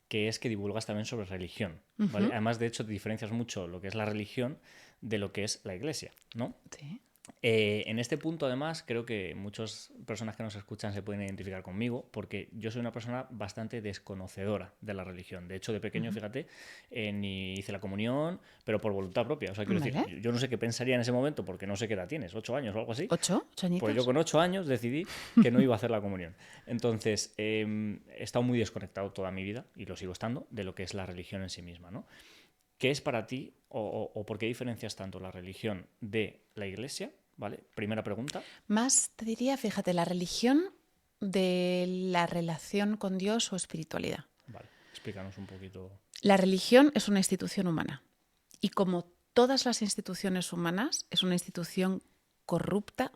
que es que divulgas también sobre religión, ¿vale? Además, de hecho, te diferencias mucho lo que es la religión de lo que es la iglesia, ¿no? Sí. En este punto, además, creo que muchas personas que nos escuchan se pueden identificar conmigo, porque yo soy una persona bastante desconocedora de la religión. De hecho, de pequeño, fíjate, ni hice la comunión, pero por voluntad propia. O sea, quiero decir, yo no sé qué pensaría en ese momento, porque no sé qué edad tienes, 8 años o algo así. ¿8 añitos? Pues yo con 8 años decidí que no iba a hacer la comunión. Entonces, he estado muy desconectado toda mi vida, y lo sigo estando, de lo que es la religión en sí misma, ¿no? ¿Qué es para ti o por qué diferencias tanto la religión de la iglesia? ¿Vale? Primera pregunta. Más te diría, fíjate, la religión de la relación con Dios o espiritualidad. Vale, explícanos un poquito. La religión es una institución humana y como todas las instituciones humanas es una institución corrupta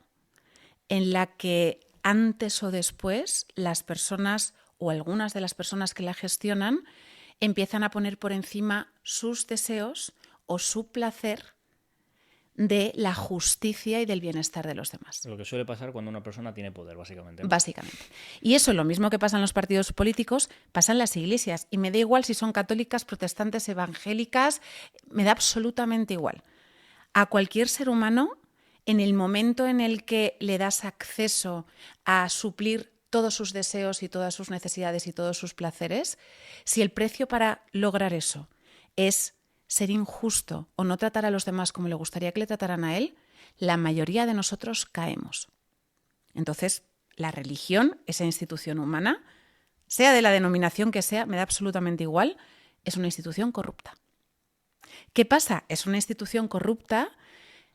en la que antes o después las personas o algunas de las personas que la gestionan empiezan a poner por encima sus deseos o su placer de la justicia y del bienestar de los demás. Lo que suele pasar cuando una persona tiene poder, básicamente. Básicamente. Y eso, lo mismo que pasa en los partidos políticos, pasa en las iglesias. Y me da igual si son católicas, protestantes, evangélicas, me da absolutamente igual. A cualquier ser humano, en el momento en el que le das acceso a suplir todos sus deseos y todas sus necesidades y todos sus placeres, si el precio para lograr eso es ser injusto o no tratar a los demás como le gustaría que le trataran a él, la mayoría de nosotros caemos. Entonces, la religión, esa institución humana, sea de la denominación que sea, me da absolutamente igual, es una institución corrupta. ¿Qué pasa? Es una institución corrupta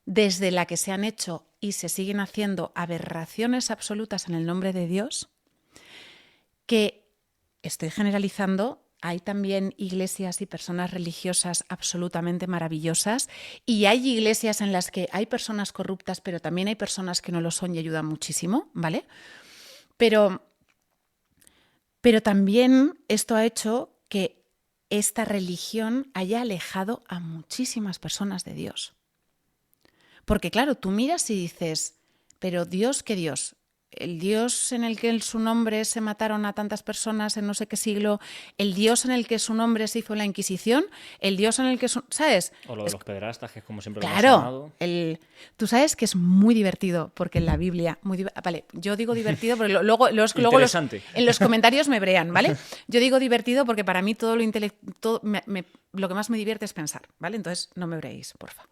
desde la que se han hecho y se siguen haciendo aberraciones absolutas en el nombre de Dios, que estoy generalizando. Hay también iglesias y personas religiosas absolutamente maravillosas y hay iglesias en las que hay personas corruptas, pero también hay personas que no lo son y ayudan muchísimo, ¿vale? Pero también esto ha hecho que esta religión haya alejado a muchísimas personas de Dios. Porque claro, tú miras y dices, pero Dios, ¿qué Dios? El Dios en el que en su nombre se mataron a tantas personas en no sé qué siglo, el Dios en el que su nombre se hizo la Inquisición, el Dios en el que ¿sabes? O lo de los pederastas, que es como siempre claro, lo hemos llamado. Tú sabes que es muy divertido, porque en la Biblia... Vale, yo digo divertido, porque luego en los comentarios me brean, ¿vale? Yo digo divertido porque para mí todo lo que más me divierte es pensar, ¿vale? Entonces no me breéis, porfa.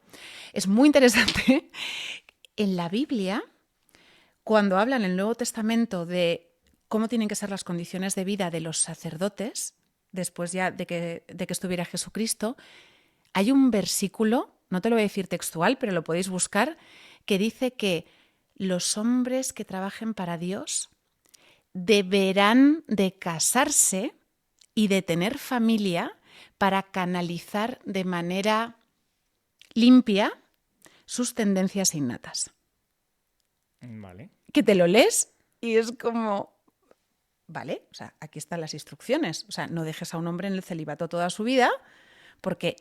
Es muy interesante. En la Biblia, cuando hablan en el Nuevo Testamento de cómo tienen que ser las condiciones de vida de los sacerdotes, después ya de que estuviera Jesucristo, hay un versículo, no te lo voy a decir textual, pero lo podéis buscar, que dice que los hombres que trabajen para Dios deberán de casarse y de tener familia para canalizar de manera limpia sus tendencias innatas. Vale. Que te lo lees y es como, vale, o sea, aquí están las instrucciones. O sea, no dejes a un hombre en el celibato toda su vida, porque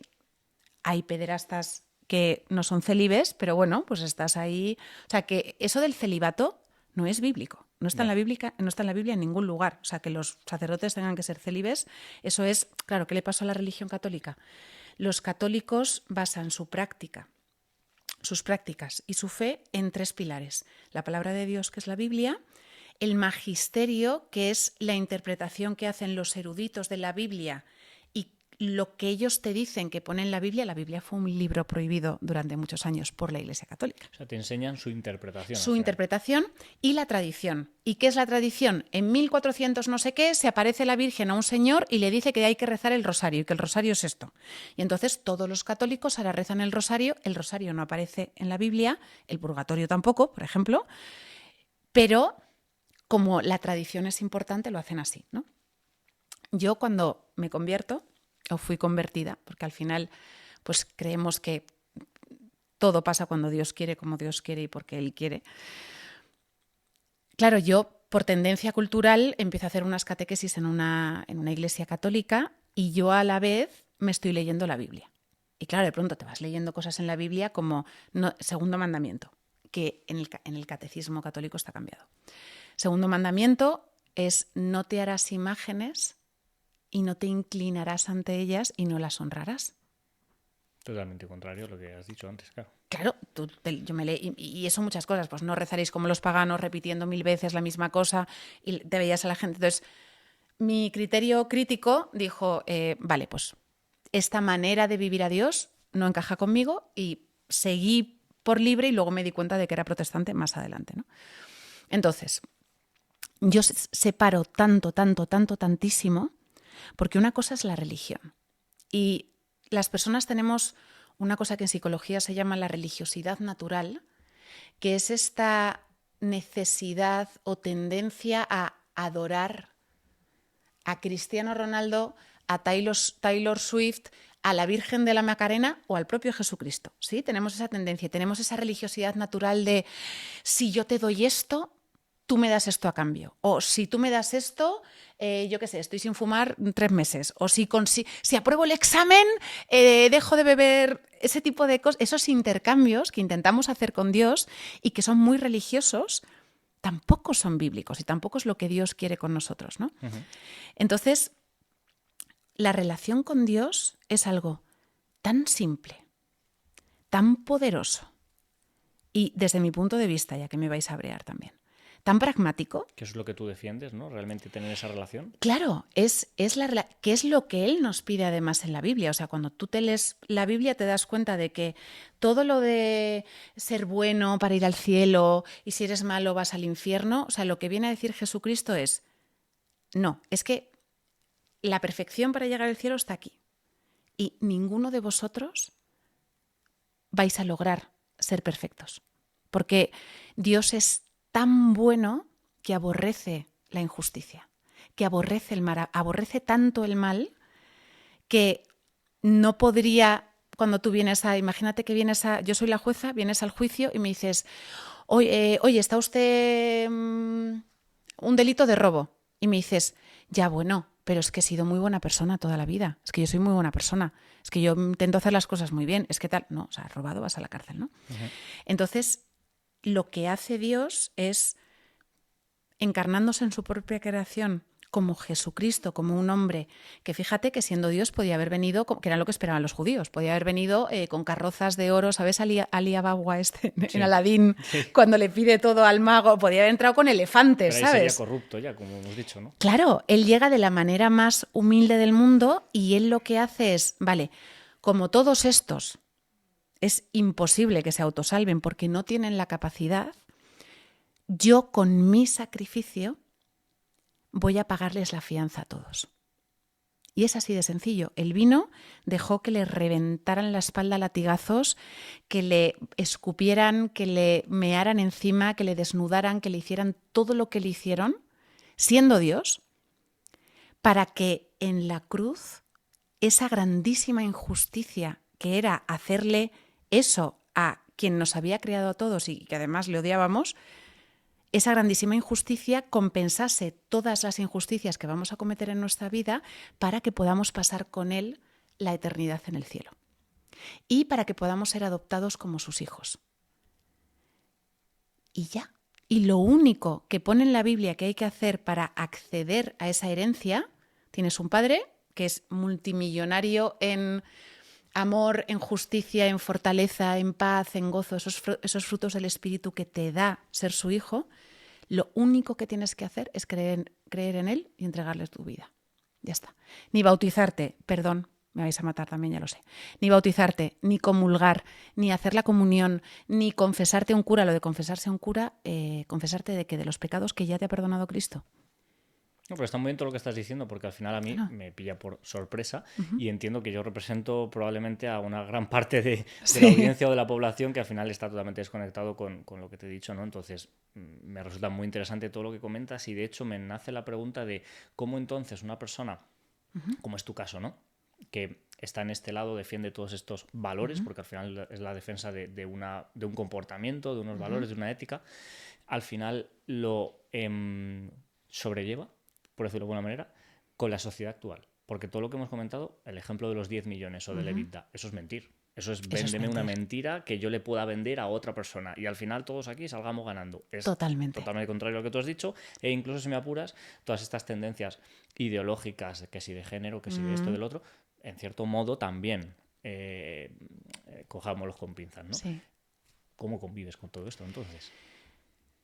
hay pederastas que no son célibes, pero bueno, pues estás ahí. O sea, que eso del celibato no es bíblico. No está en la Biblia en ningún lugar. O sea, que los sacerdotes tengan que ser célibes, eso es, claro, ¿qué le pasó a la religión católica? Los católicos basan sus prácticas y su fe en 3 pilares. La palabra de Dios, que es la Biblia, el magisterio, que es la interpretación que hacen los eruditos de la Biblia y lo que ellos te dicen que pone en la Biblia. La Biblia fue un libro prohibido durante muchos años por la Iglesia Católica. O sea, te enseñan su interpretación. Su interpretación y la tradición. ¿Y qué es la tradición? En 1400 no sé qué se aparece la Virgen a un señor y le dice que hay que rezar el rosario y que el rosario es esto. Y entonces todos los católicos ahora rezan el rosario no aparece en la Biblia, el purgatorio tampoco, por ejemplo, pero como la tradición es importante lo hacen así, ¿no? Yo cuando me convierto, o fui convertida, porque al final pues creemos que todo pasa cuando Dios quiere, como Dios quiere y porque Él quiere. Claro, yo por tendencia cultural empiezo a hacer unas catequesis en una iglesia católica y yo a la vez me estoy leyendo la Biblia. Y claro, de pronto te vas leyendo cosas en la Biblia como segundo mandamiento, que en el catecismo católico está cambiado. Segundo mandamiento es: no te harás imágenes y no te inclinarás ante ellas y no las honrarás. Totalmente contrario a lo que has dicho antes, claro. Claro, yo me leí, y eso muchas cosas, pues no rezaréis como los paganos repitiendo 1000 veces la misma cosa y te veías a la gente. Entonces, mi criterio crítico dijo, vale, pues esta manera de vivir a Dios no encaja conmigo, y seguí por libre y luego me di cuenta de que era protestante más adelante, ¿no? Entonces, yo separo tantísimo, porque una cosa es la religión. Y las personas tenemos una cosa que en psicología se llama la religiosidad natural, que es esta necesidad o tendencia a adorar a Cristiano Ronaldo, a Taylor Swift, a la Virgen de la Macarena o al propio Jesucristo. ¿Sí? Tenemos esa tendencia, tenemos esa religiosidad natural de: si yo te doy esto, tú me das esto a cambio. O si tú me das esto, yo qué sé, estoy sin fumar 3 meses. O si apruebo el examen, dejo de beber. Ese tipo de cosas, esos intercambios que intentamos hacer con Dios y que son muy religiosos, tampoco son bíblicos y tampoco es lo que Dios quiere con nosotros, ¿no? Uh-huh. Entonces, la relación con Dios es algo tan simple, tan poderoso y, desde mi punto de vista, ya que me vais a brear también, tan pragmático. Que es lo que tú defiendes, ¿no? Realmente tener esa relación. Claro, que es lo que Él nos pide además en la Biblia. O sea, cuando tú te lees la Biblia te das cuenta de que todo lo de ser bueno para ir al cielo y si eres malo vas al infierno, o sea, lo que viene a decir Jesucristo es: no, es que la perfección para llegar al cielo está aquí. Y ninguno de vosotros vais a lograr ser perfectos. Porque Dios es tan bueno que aborrece la injusticia, que aborrece el mal, aborrece tanto el mal que no podría, cuando tú vienes imagínate que yo soy la jueza, vienes al juicio y me dices: oye, está usted un delito de robo. Y me dices: ya, bueno, pero es que he sido muy buena persona toda la vida, es que yo soy muy buena persona, es que yo intento hacer las cosas muy bien, es que tal, no, o sea, has robado, vas a la cárcel, ¿no? Uh-huh. Entonces, lo que hace Dios es, encarnándose en su propia creación como Jesucristo, como un hombre que, fíjate que siendo Dios podía haber venido, que era lo que esperaban los judíos, podía haber venido con carrozas de oro, ¿sabes? Ali Ababa en Aladín, sí. Cuando le pide todo al mago, podía haber entrado con elefantes, pero ahí ¿sabes? Sería corrupto ya, como hemos dicho, ¿no? Claro, él llega de la manera más humilde del mundo y él lo que hace es, vale, como todos estos, es imposible que se autosalven porque no tienen la capacidad, yo con mi sacrificio voy a pagarles la fianza a todos. Y es así de sencillo. Él vino, dejó que le reventaran la espalda a latigazos, que le escupieran, que le mearan encima, que le desnudaran, que le hicieran todo lo que le hicieron, siendo Dios, para que en la cruz esa grandísima injusticia que era hacerle eso a quien nos había creado a todos y que además le odiábamos, esa grandísima injusticia compensase todas las injusticias que vamos a cometer en nuestra vida para que podamos pasar con Él la eternidad en el cielo y para que podamos ser adoptados como sus hijos. Y ya. Y lo único que pone en la Biblia que hay que hacer para acceder a esa herencia, tienes un padre que es multimillonario en amor, en justicia, en fortaleza, en paz, en gozo, esos frutos del Espíritu que te da ser su hijo. Lo único que tienes que hacer es creer en Él y entregarle tu vida. Ya está. Ni bautizarte, perdón, me vais a matar también, ya lo sé. Ni bautizarte, ni comulgar, ni hacer la comunión, ni confesarte a un cura. Lo de confesarse a un cura, confesarte de que de los pecados que ya te ha perdonado Cristo. No, pero está muy bien todo lo que estás diciendo, porque al final a mí me pilla por sorpresa y entiendo que yo represento probablemente a una gran parte de la audiencia o de la población que al final está totalmente desconectado con lo que te he dicho, ¿no? Entonces, me resulta muy interesante todo lo que comentas y de hecho me nace la pregunta de cómo entonces una persona, como es tu caso, ¿no? que está en este lado, defiende todos estos valores, porque al final es la defensa de un comportamiento, de unos valores, de una ética, al final lo sobrelleva, por decirlo de alguna manera, con la sociedad actual. Porque todo lo que hemos comentado, el ejemplo de los 10 millones o del EBITDA, eso es mentir. Eso es véndeme una mentira que yo le pueda vender a otra persona. Y al final todos aquí salgamos ganando. Es totalmente contrario a lo que tú has dicho. E incluso, si me apuras, todas estas tendencias ideológicas, que si de género, que si de esto, del otro, en cierto modo también cojámoslos con pinzas, ¿no? Sí. ¿Cómo convives con todo esto entonces?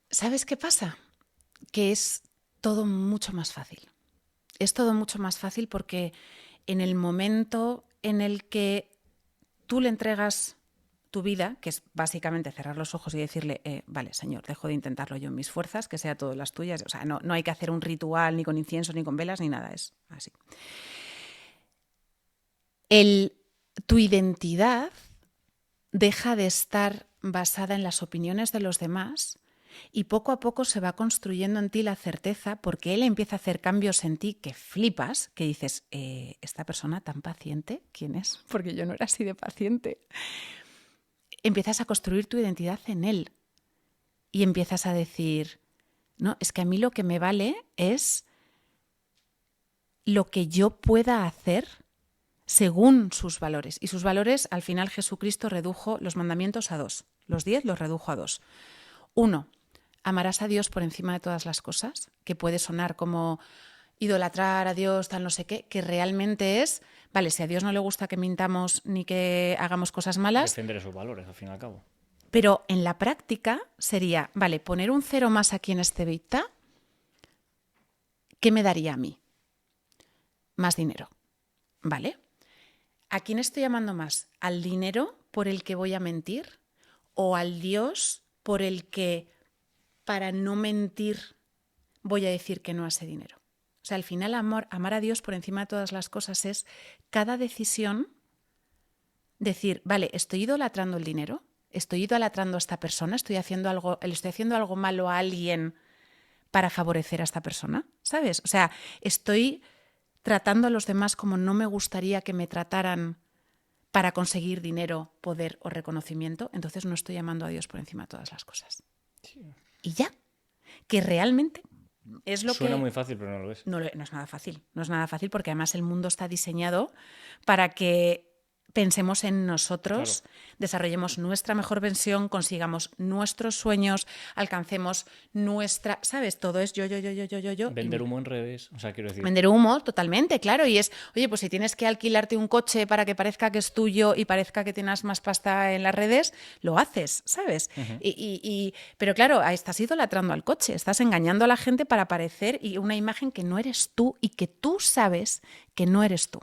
¿Sabes qué pasa? Que es todo mucho más fácil. Es todo mucho más fácil porque en el momento en el que tú le entregas tu vida, que es básicamente cerrar los ojos y decirle, vale, Señor, dejo de intentarlo yo en mis fuerzas, que sea todo las tuyas. O sea, no hay que hacer un ritual ni con incienso, ni con velas, ni nada, es así. Tu identidad deja de estar basada en las opiniones de los demás y poco a poco se va construyendo en ti la certeza, porque él empieza a hacer cambios en ti que flipas, que dices, ¿esta persona tan paciente? ¿Quién es? Porque yo no era así de paciente. Empiezas a construir tu identidad en él y empiezas a decir, no, es que a mí lo que me vale es lo que yo pueda hacer según sus valores. Y sus valores, al final Jesucristo redujo los mandamientos a 2. Los 10 los redujo a 2. 1, amarás a Dios por encima de todas las cosas, que puede sonar como idolatrar a Dios, tal no sé qué, que realmente es, vale, si a Dios no le gusta que mintamos ni que hagamos cosas malas. Defender esos valores, al fin y al cabo. Pero en la práctica sería, vale, poner un 0 más aquí en este EBITDA, ¿qué me daría a mí? Más dinero, ¿vale? ¿A quién estoy llamando más? ¿Al dinero por el que voy a mentir? ¿O al Dios por el que, para no mentir, voy a decir que no a ese dinero? O sea, al final amar a Dios por encima de todas las cosas es cada decisión decir, vale, estoy idolatrando el dinero, estoy idolatrando a esta persona, le estoy haciendo algo malo a alguien para favorecer a esta persona, ¿sabes? O sea, estoy tratando a los demás como no me gustaría que me trataran para conseguir dinero, poder o reconocimiento, entonces no estoy amando a Dios por encima de todas las cosas. Sí. Y ya, que realmente es lo Suena que... muy fácil, pero no lo es. No es nada fácil, no es nada fácil porque además el mundo está diseñado para que pensemos en nosotros, claro, desarrollemos nuestra mejor versión, consigamos nuestros sueños, alcancemos nuestra... ¿Sabes? Todo es yo. Vender humo en redes, o sea, quiero decir... Vender humo, totalmente, claro. Y es, oye, pues si tienes que alquilarte un coche para que parezca que es tuyo y parezca que tienes más pasta en las redes, lo haces, ¿sabes? Pero claro, estás idolatrando al coche, estás engañando a la gente para parecer una imagen que no eres tú y que tú sabes que no eres tú.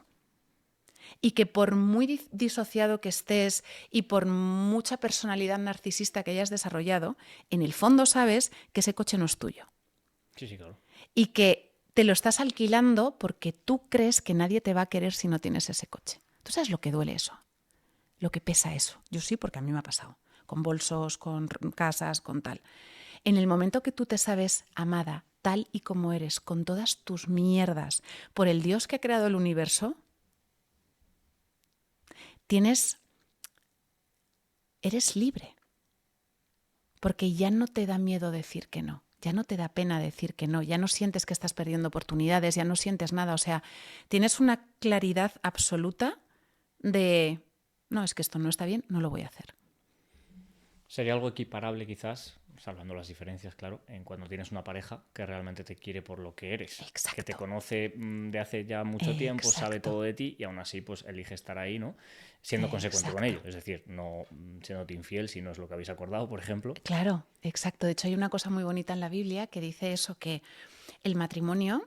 Y que por muy disociado que estés y por mucha personalidad narcisista que hayas desarrollado, en el fondo sabes que ese coche no es tuyo. Sí, claro. Y que te lo estás alquilando porque tú crees que nadie te va a querer si no tienes ese coche. ¿Tú sabes lo que duele eso? Lo que pesa eso. Yo sí, porque a mí me ha pasado. Con bolsos, con casas, con tal. En el momento que tú te sabes amada tal y como eres, con todas tus mierdas, por el Dios que ha creado el universo, eres libre, porque ya no te da miedo decir que no, ya no te da pena decir que no, ya no sientes que estás perdiendo oportunidades, ya no sientes nada, o sea, tienes una claridad absoluta de, no, es que esto no está bien, no lo voy a hacer. Sería algo equiparable quizás, salvando las diferencias, claro, en cuando tienes una pareja que realmente te quiere por lo que eres. Exacto. Que te conoce de hace ya mucho tiempo, sabe todo de ti y aún así pues elige estar ahí, ¿no? Siendo consecuente con ello. Es decir, no siéndote infiel si no es lo que habéis acordado, por ejemplo. Claro, exacto. De hecho, hay una cosa muy bonita en la Biblia que dice eso, que el matrimonio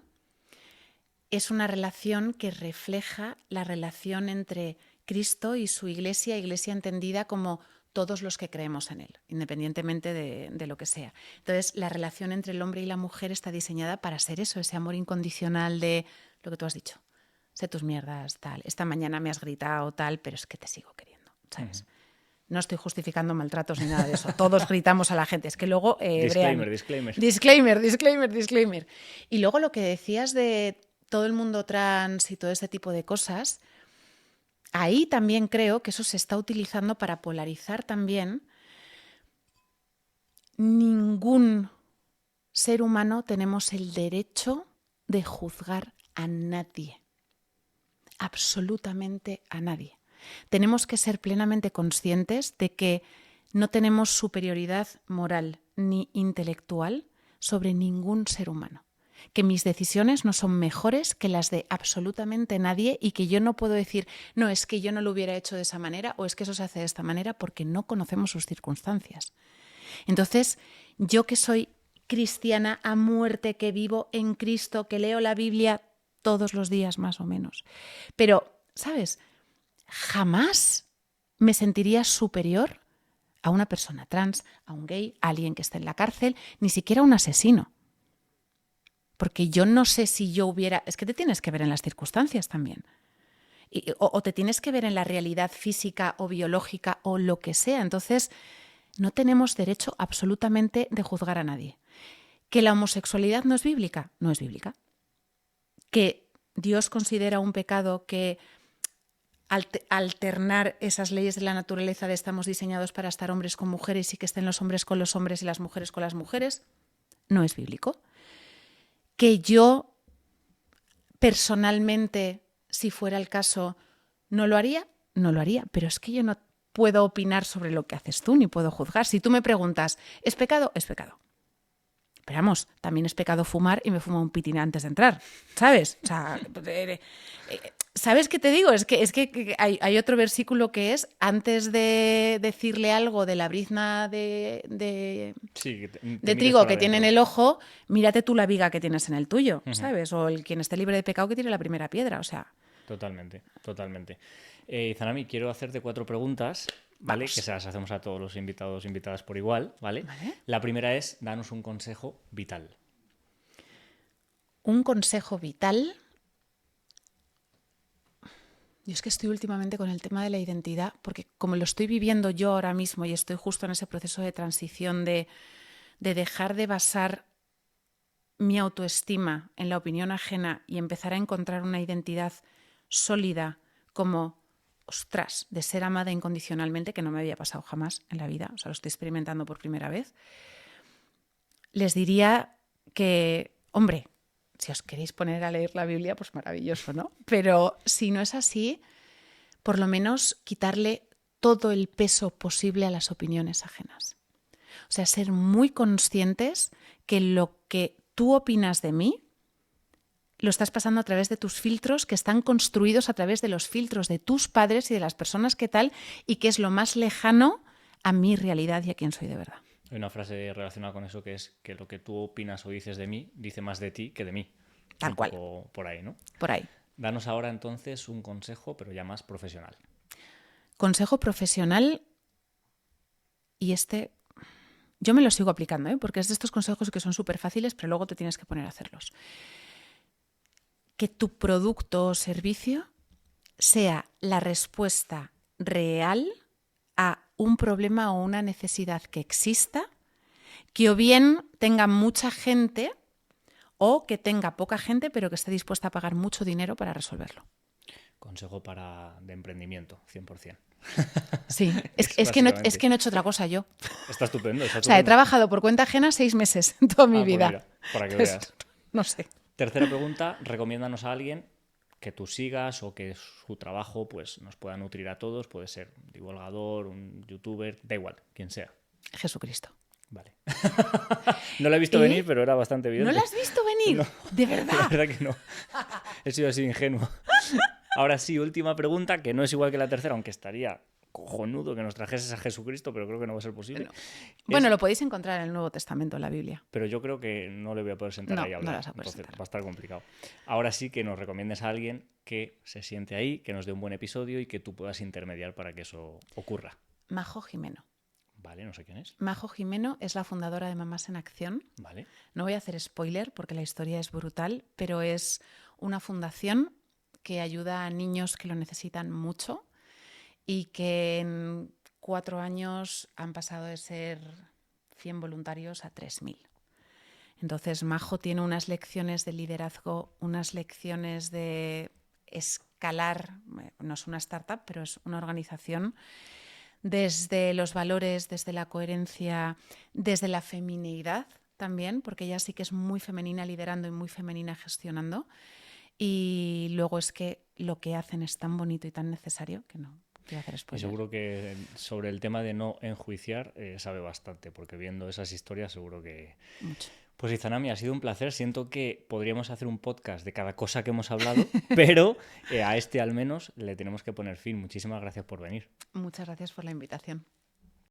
es una relación que refleja la relación entre Cristo y su iglesia entendida como todos los que creemos en él, independientemente de lo que sea. Entonces, la relación entre el hombre y la mujer está diseñada para ser eso, ese amor incondicional de lo que tú has dicho. Sé tus mierdas, tal. Esta mañana me has gritado, tal, pero es que te sigo queriendo, ¿sabes? No estoy justificando maltratos ni nada de eso. Todos gritamos a la gente. Es que luego... Disclaimer. Y luego lo que decías de todo el mundo trans y todo ese tipo de cosas, ahí también creo que eso se está utilizando para polarizar también. Ningún ser humano tenemos el derecho de juzgar a nadie, absolutamente a nadie. Tenemos que ser plenamente conscientes de que no tenemos superioridad moral ni intelectual sobre ningún ser humano, que mis decisiones no son mejores que las de absolutamente nadie y que yo no puedo decir, no, es que yo no lo hubiera hecho de esa manera o es que eso se hace de esta manera porque no conocemos sus circunstancias. Entonces, yo que soy cristiana a muerte, que vivo en Cristo, que leo la Biblia todos los días más o menos, pero, ¿sabes? Jamás me sentiría superior a una persona trans, a un gay, a alguien que está en la cárcel, ni siquiera a un asesino. Porque yo no sé si yo hubiera... Es que te tienes que ver en las circunstancias también. O te tienes que ver en la realidad física o biológica o lo que sea. Entonces, no tenemos derecho absolutamente de juzgar a nadie. ¿Que la homosexualidad no es bíblica? No es bíblica. ¿Que Dios considera un pecado que alternar esas leyes de la naturaleza de estamos diseñados para estar hombres con mujeres y que estén los hombres con los hombres y las mujeres con las mujeres? No es bíblico. ¿Que yo personalmente, si fuera el caso, no lo haría? No lo haría, pero es que yo no puedo opinar sobre lo que haces tú, ni puedo juzgar. Si tú me preguntas, ¿es pecado? Es pecado. Pero vamos, también es pecado fumar y me fumo un pitín antes de entrar, ¿sabes? O sea, ¿sabes qué te digo? Es que hay otro versículo que es, antes de decirle algo de la brizna de trigo que tiene en el ojo, mírate tú la viga que tienes en el tuyo, ¿sabes? O el quien esté libre de pecado que tire la primera piedra, o sea... Totalmente, totalmente. Zanami, quiero hacerte 4 preguntas, ¿vale? Vamos. Que se las hacemos a todos los invitados e invitadas por igual, ¿vale? La primera es, danos un consejo vital. Un consejo vital. Yo es que estoy últimamente con el tema de la identidad, porque como lo estoy viviendo yo ahora mismo y estoy justo en ese proceso de transición de dejar de basar mi autoestima en la opinión ajena y empezar a encontrar una identidad sólida como, ostras, de ser amada incondicionalmente, que no me había pasado jamás en la vida, o sea, lo estoy experimentando por primera vez, les diría que, hombre, si os queréis poner a leer la Biblia, pues maravilloso, ¿no? Pero si no es así, por lo menos quitarle todo el peso posible a las opiniones ajenas. O sea, ser muy conscientes que lo que tú opinas de mí lo estás pasando a través de tus filtros que están construidos a través de los filtros de tus padres y de las personas que tal, y que es lo más lejano a mi realidad y a quién soy de verdad. Hay una frase relacionada con eso que es que lo que tú opinas o dices de mí dice más de ti que de mí. Tal cual. Poco por ahí, ¿no? Por ahí. Danos ahora entonces un consejo, pero ya más profesional. Consejo profesional, y yo me lo sigo aplicando, porque es de estos consejos que son súper fáciles, pero luego te tienes que poner a hacerlos. Que tu producto o servicio sea la respuesta real a un problema o una necesidad que exista, que o bien tenga mucha gente o que tenga poca gente, pero que esté dispuesta a pagar mucho dinero para resolverlo. Consejo de emprendimiento, 100%. Sí, es que no he hecho otra cosa yo. Está estupendo, O sea, he trabajado por cuenta ajena 6 meses en toda mi vida. Pues mira, para que veas. No sé. Tercera pregunta, recomiéndanos a alguien que tú sigas o que su trabajo pues, nos pueda nutrir a todos. Puede ser un divulgador, un youtuber, da igual, quien sea. Jesucristo. Vale. No la he visto venir, pero era bastante evidente. ¿No la has visto venir? No, ¿de verdad? La verdad que no. He sido así ingenuo. Ahora sí, última pregunta, que no es igual que la tercera, aunque estaría cojonudo que nos trajeses a Jesucristo, pero creo que no va a ser posible. Bueno, lo podéis encontrar en el Nuevo Testamento, en la Biblia. Pero yo creo que no le voy a poder sentar ahí a hablar. No vas a poder entonces va a estar complicado. Ahora sí que nos recomiendes a alguien que se siente ahí, que nos dé un buen episodio y que tú puedas intermediar para que eso ocurra. Majo Jimeno. Vale, no sé quién es. Majo Jimeno es la fundadora de Mamás en Acción. Vale. No voy a hacer spoiler porque la historia es brutal, pero es una fundación que ayuda a niños que lo necesitan mucho y que en 4 años han pasado de ser 100 voluntarios a 3.000. Entonces, Majo tiene unas lecciones de liderazgo, unas lecciones de escalar, no es una startup, pero es una organización desde los valores, desde la coherencia, desde la femineidad también, porque ella sí que es muy femenina liderando y muy femenina gestionando. Y luego es que lo que hacen es tan bonito y tan necesario que no quiero hacer Y spoiler. seguro que sobre el tema de no enjuiciar sabe bastante, porque viendo esas historias seguro que... Mucho. Pues Izanami, ha sido un placer. Siento que podríamos hacer un podcast de cada cosa que hemos hablado, pero a este al menos le tenemos que poner fin. Muchísimas gracias por venir. Muchas gracias por la invitación.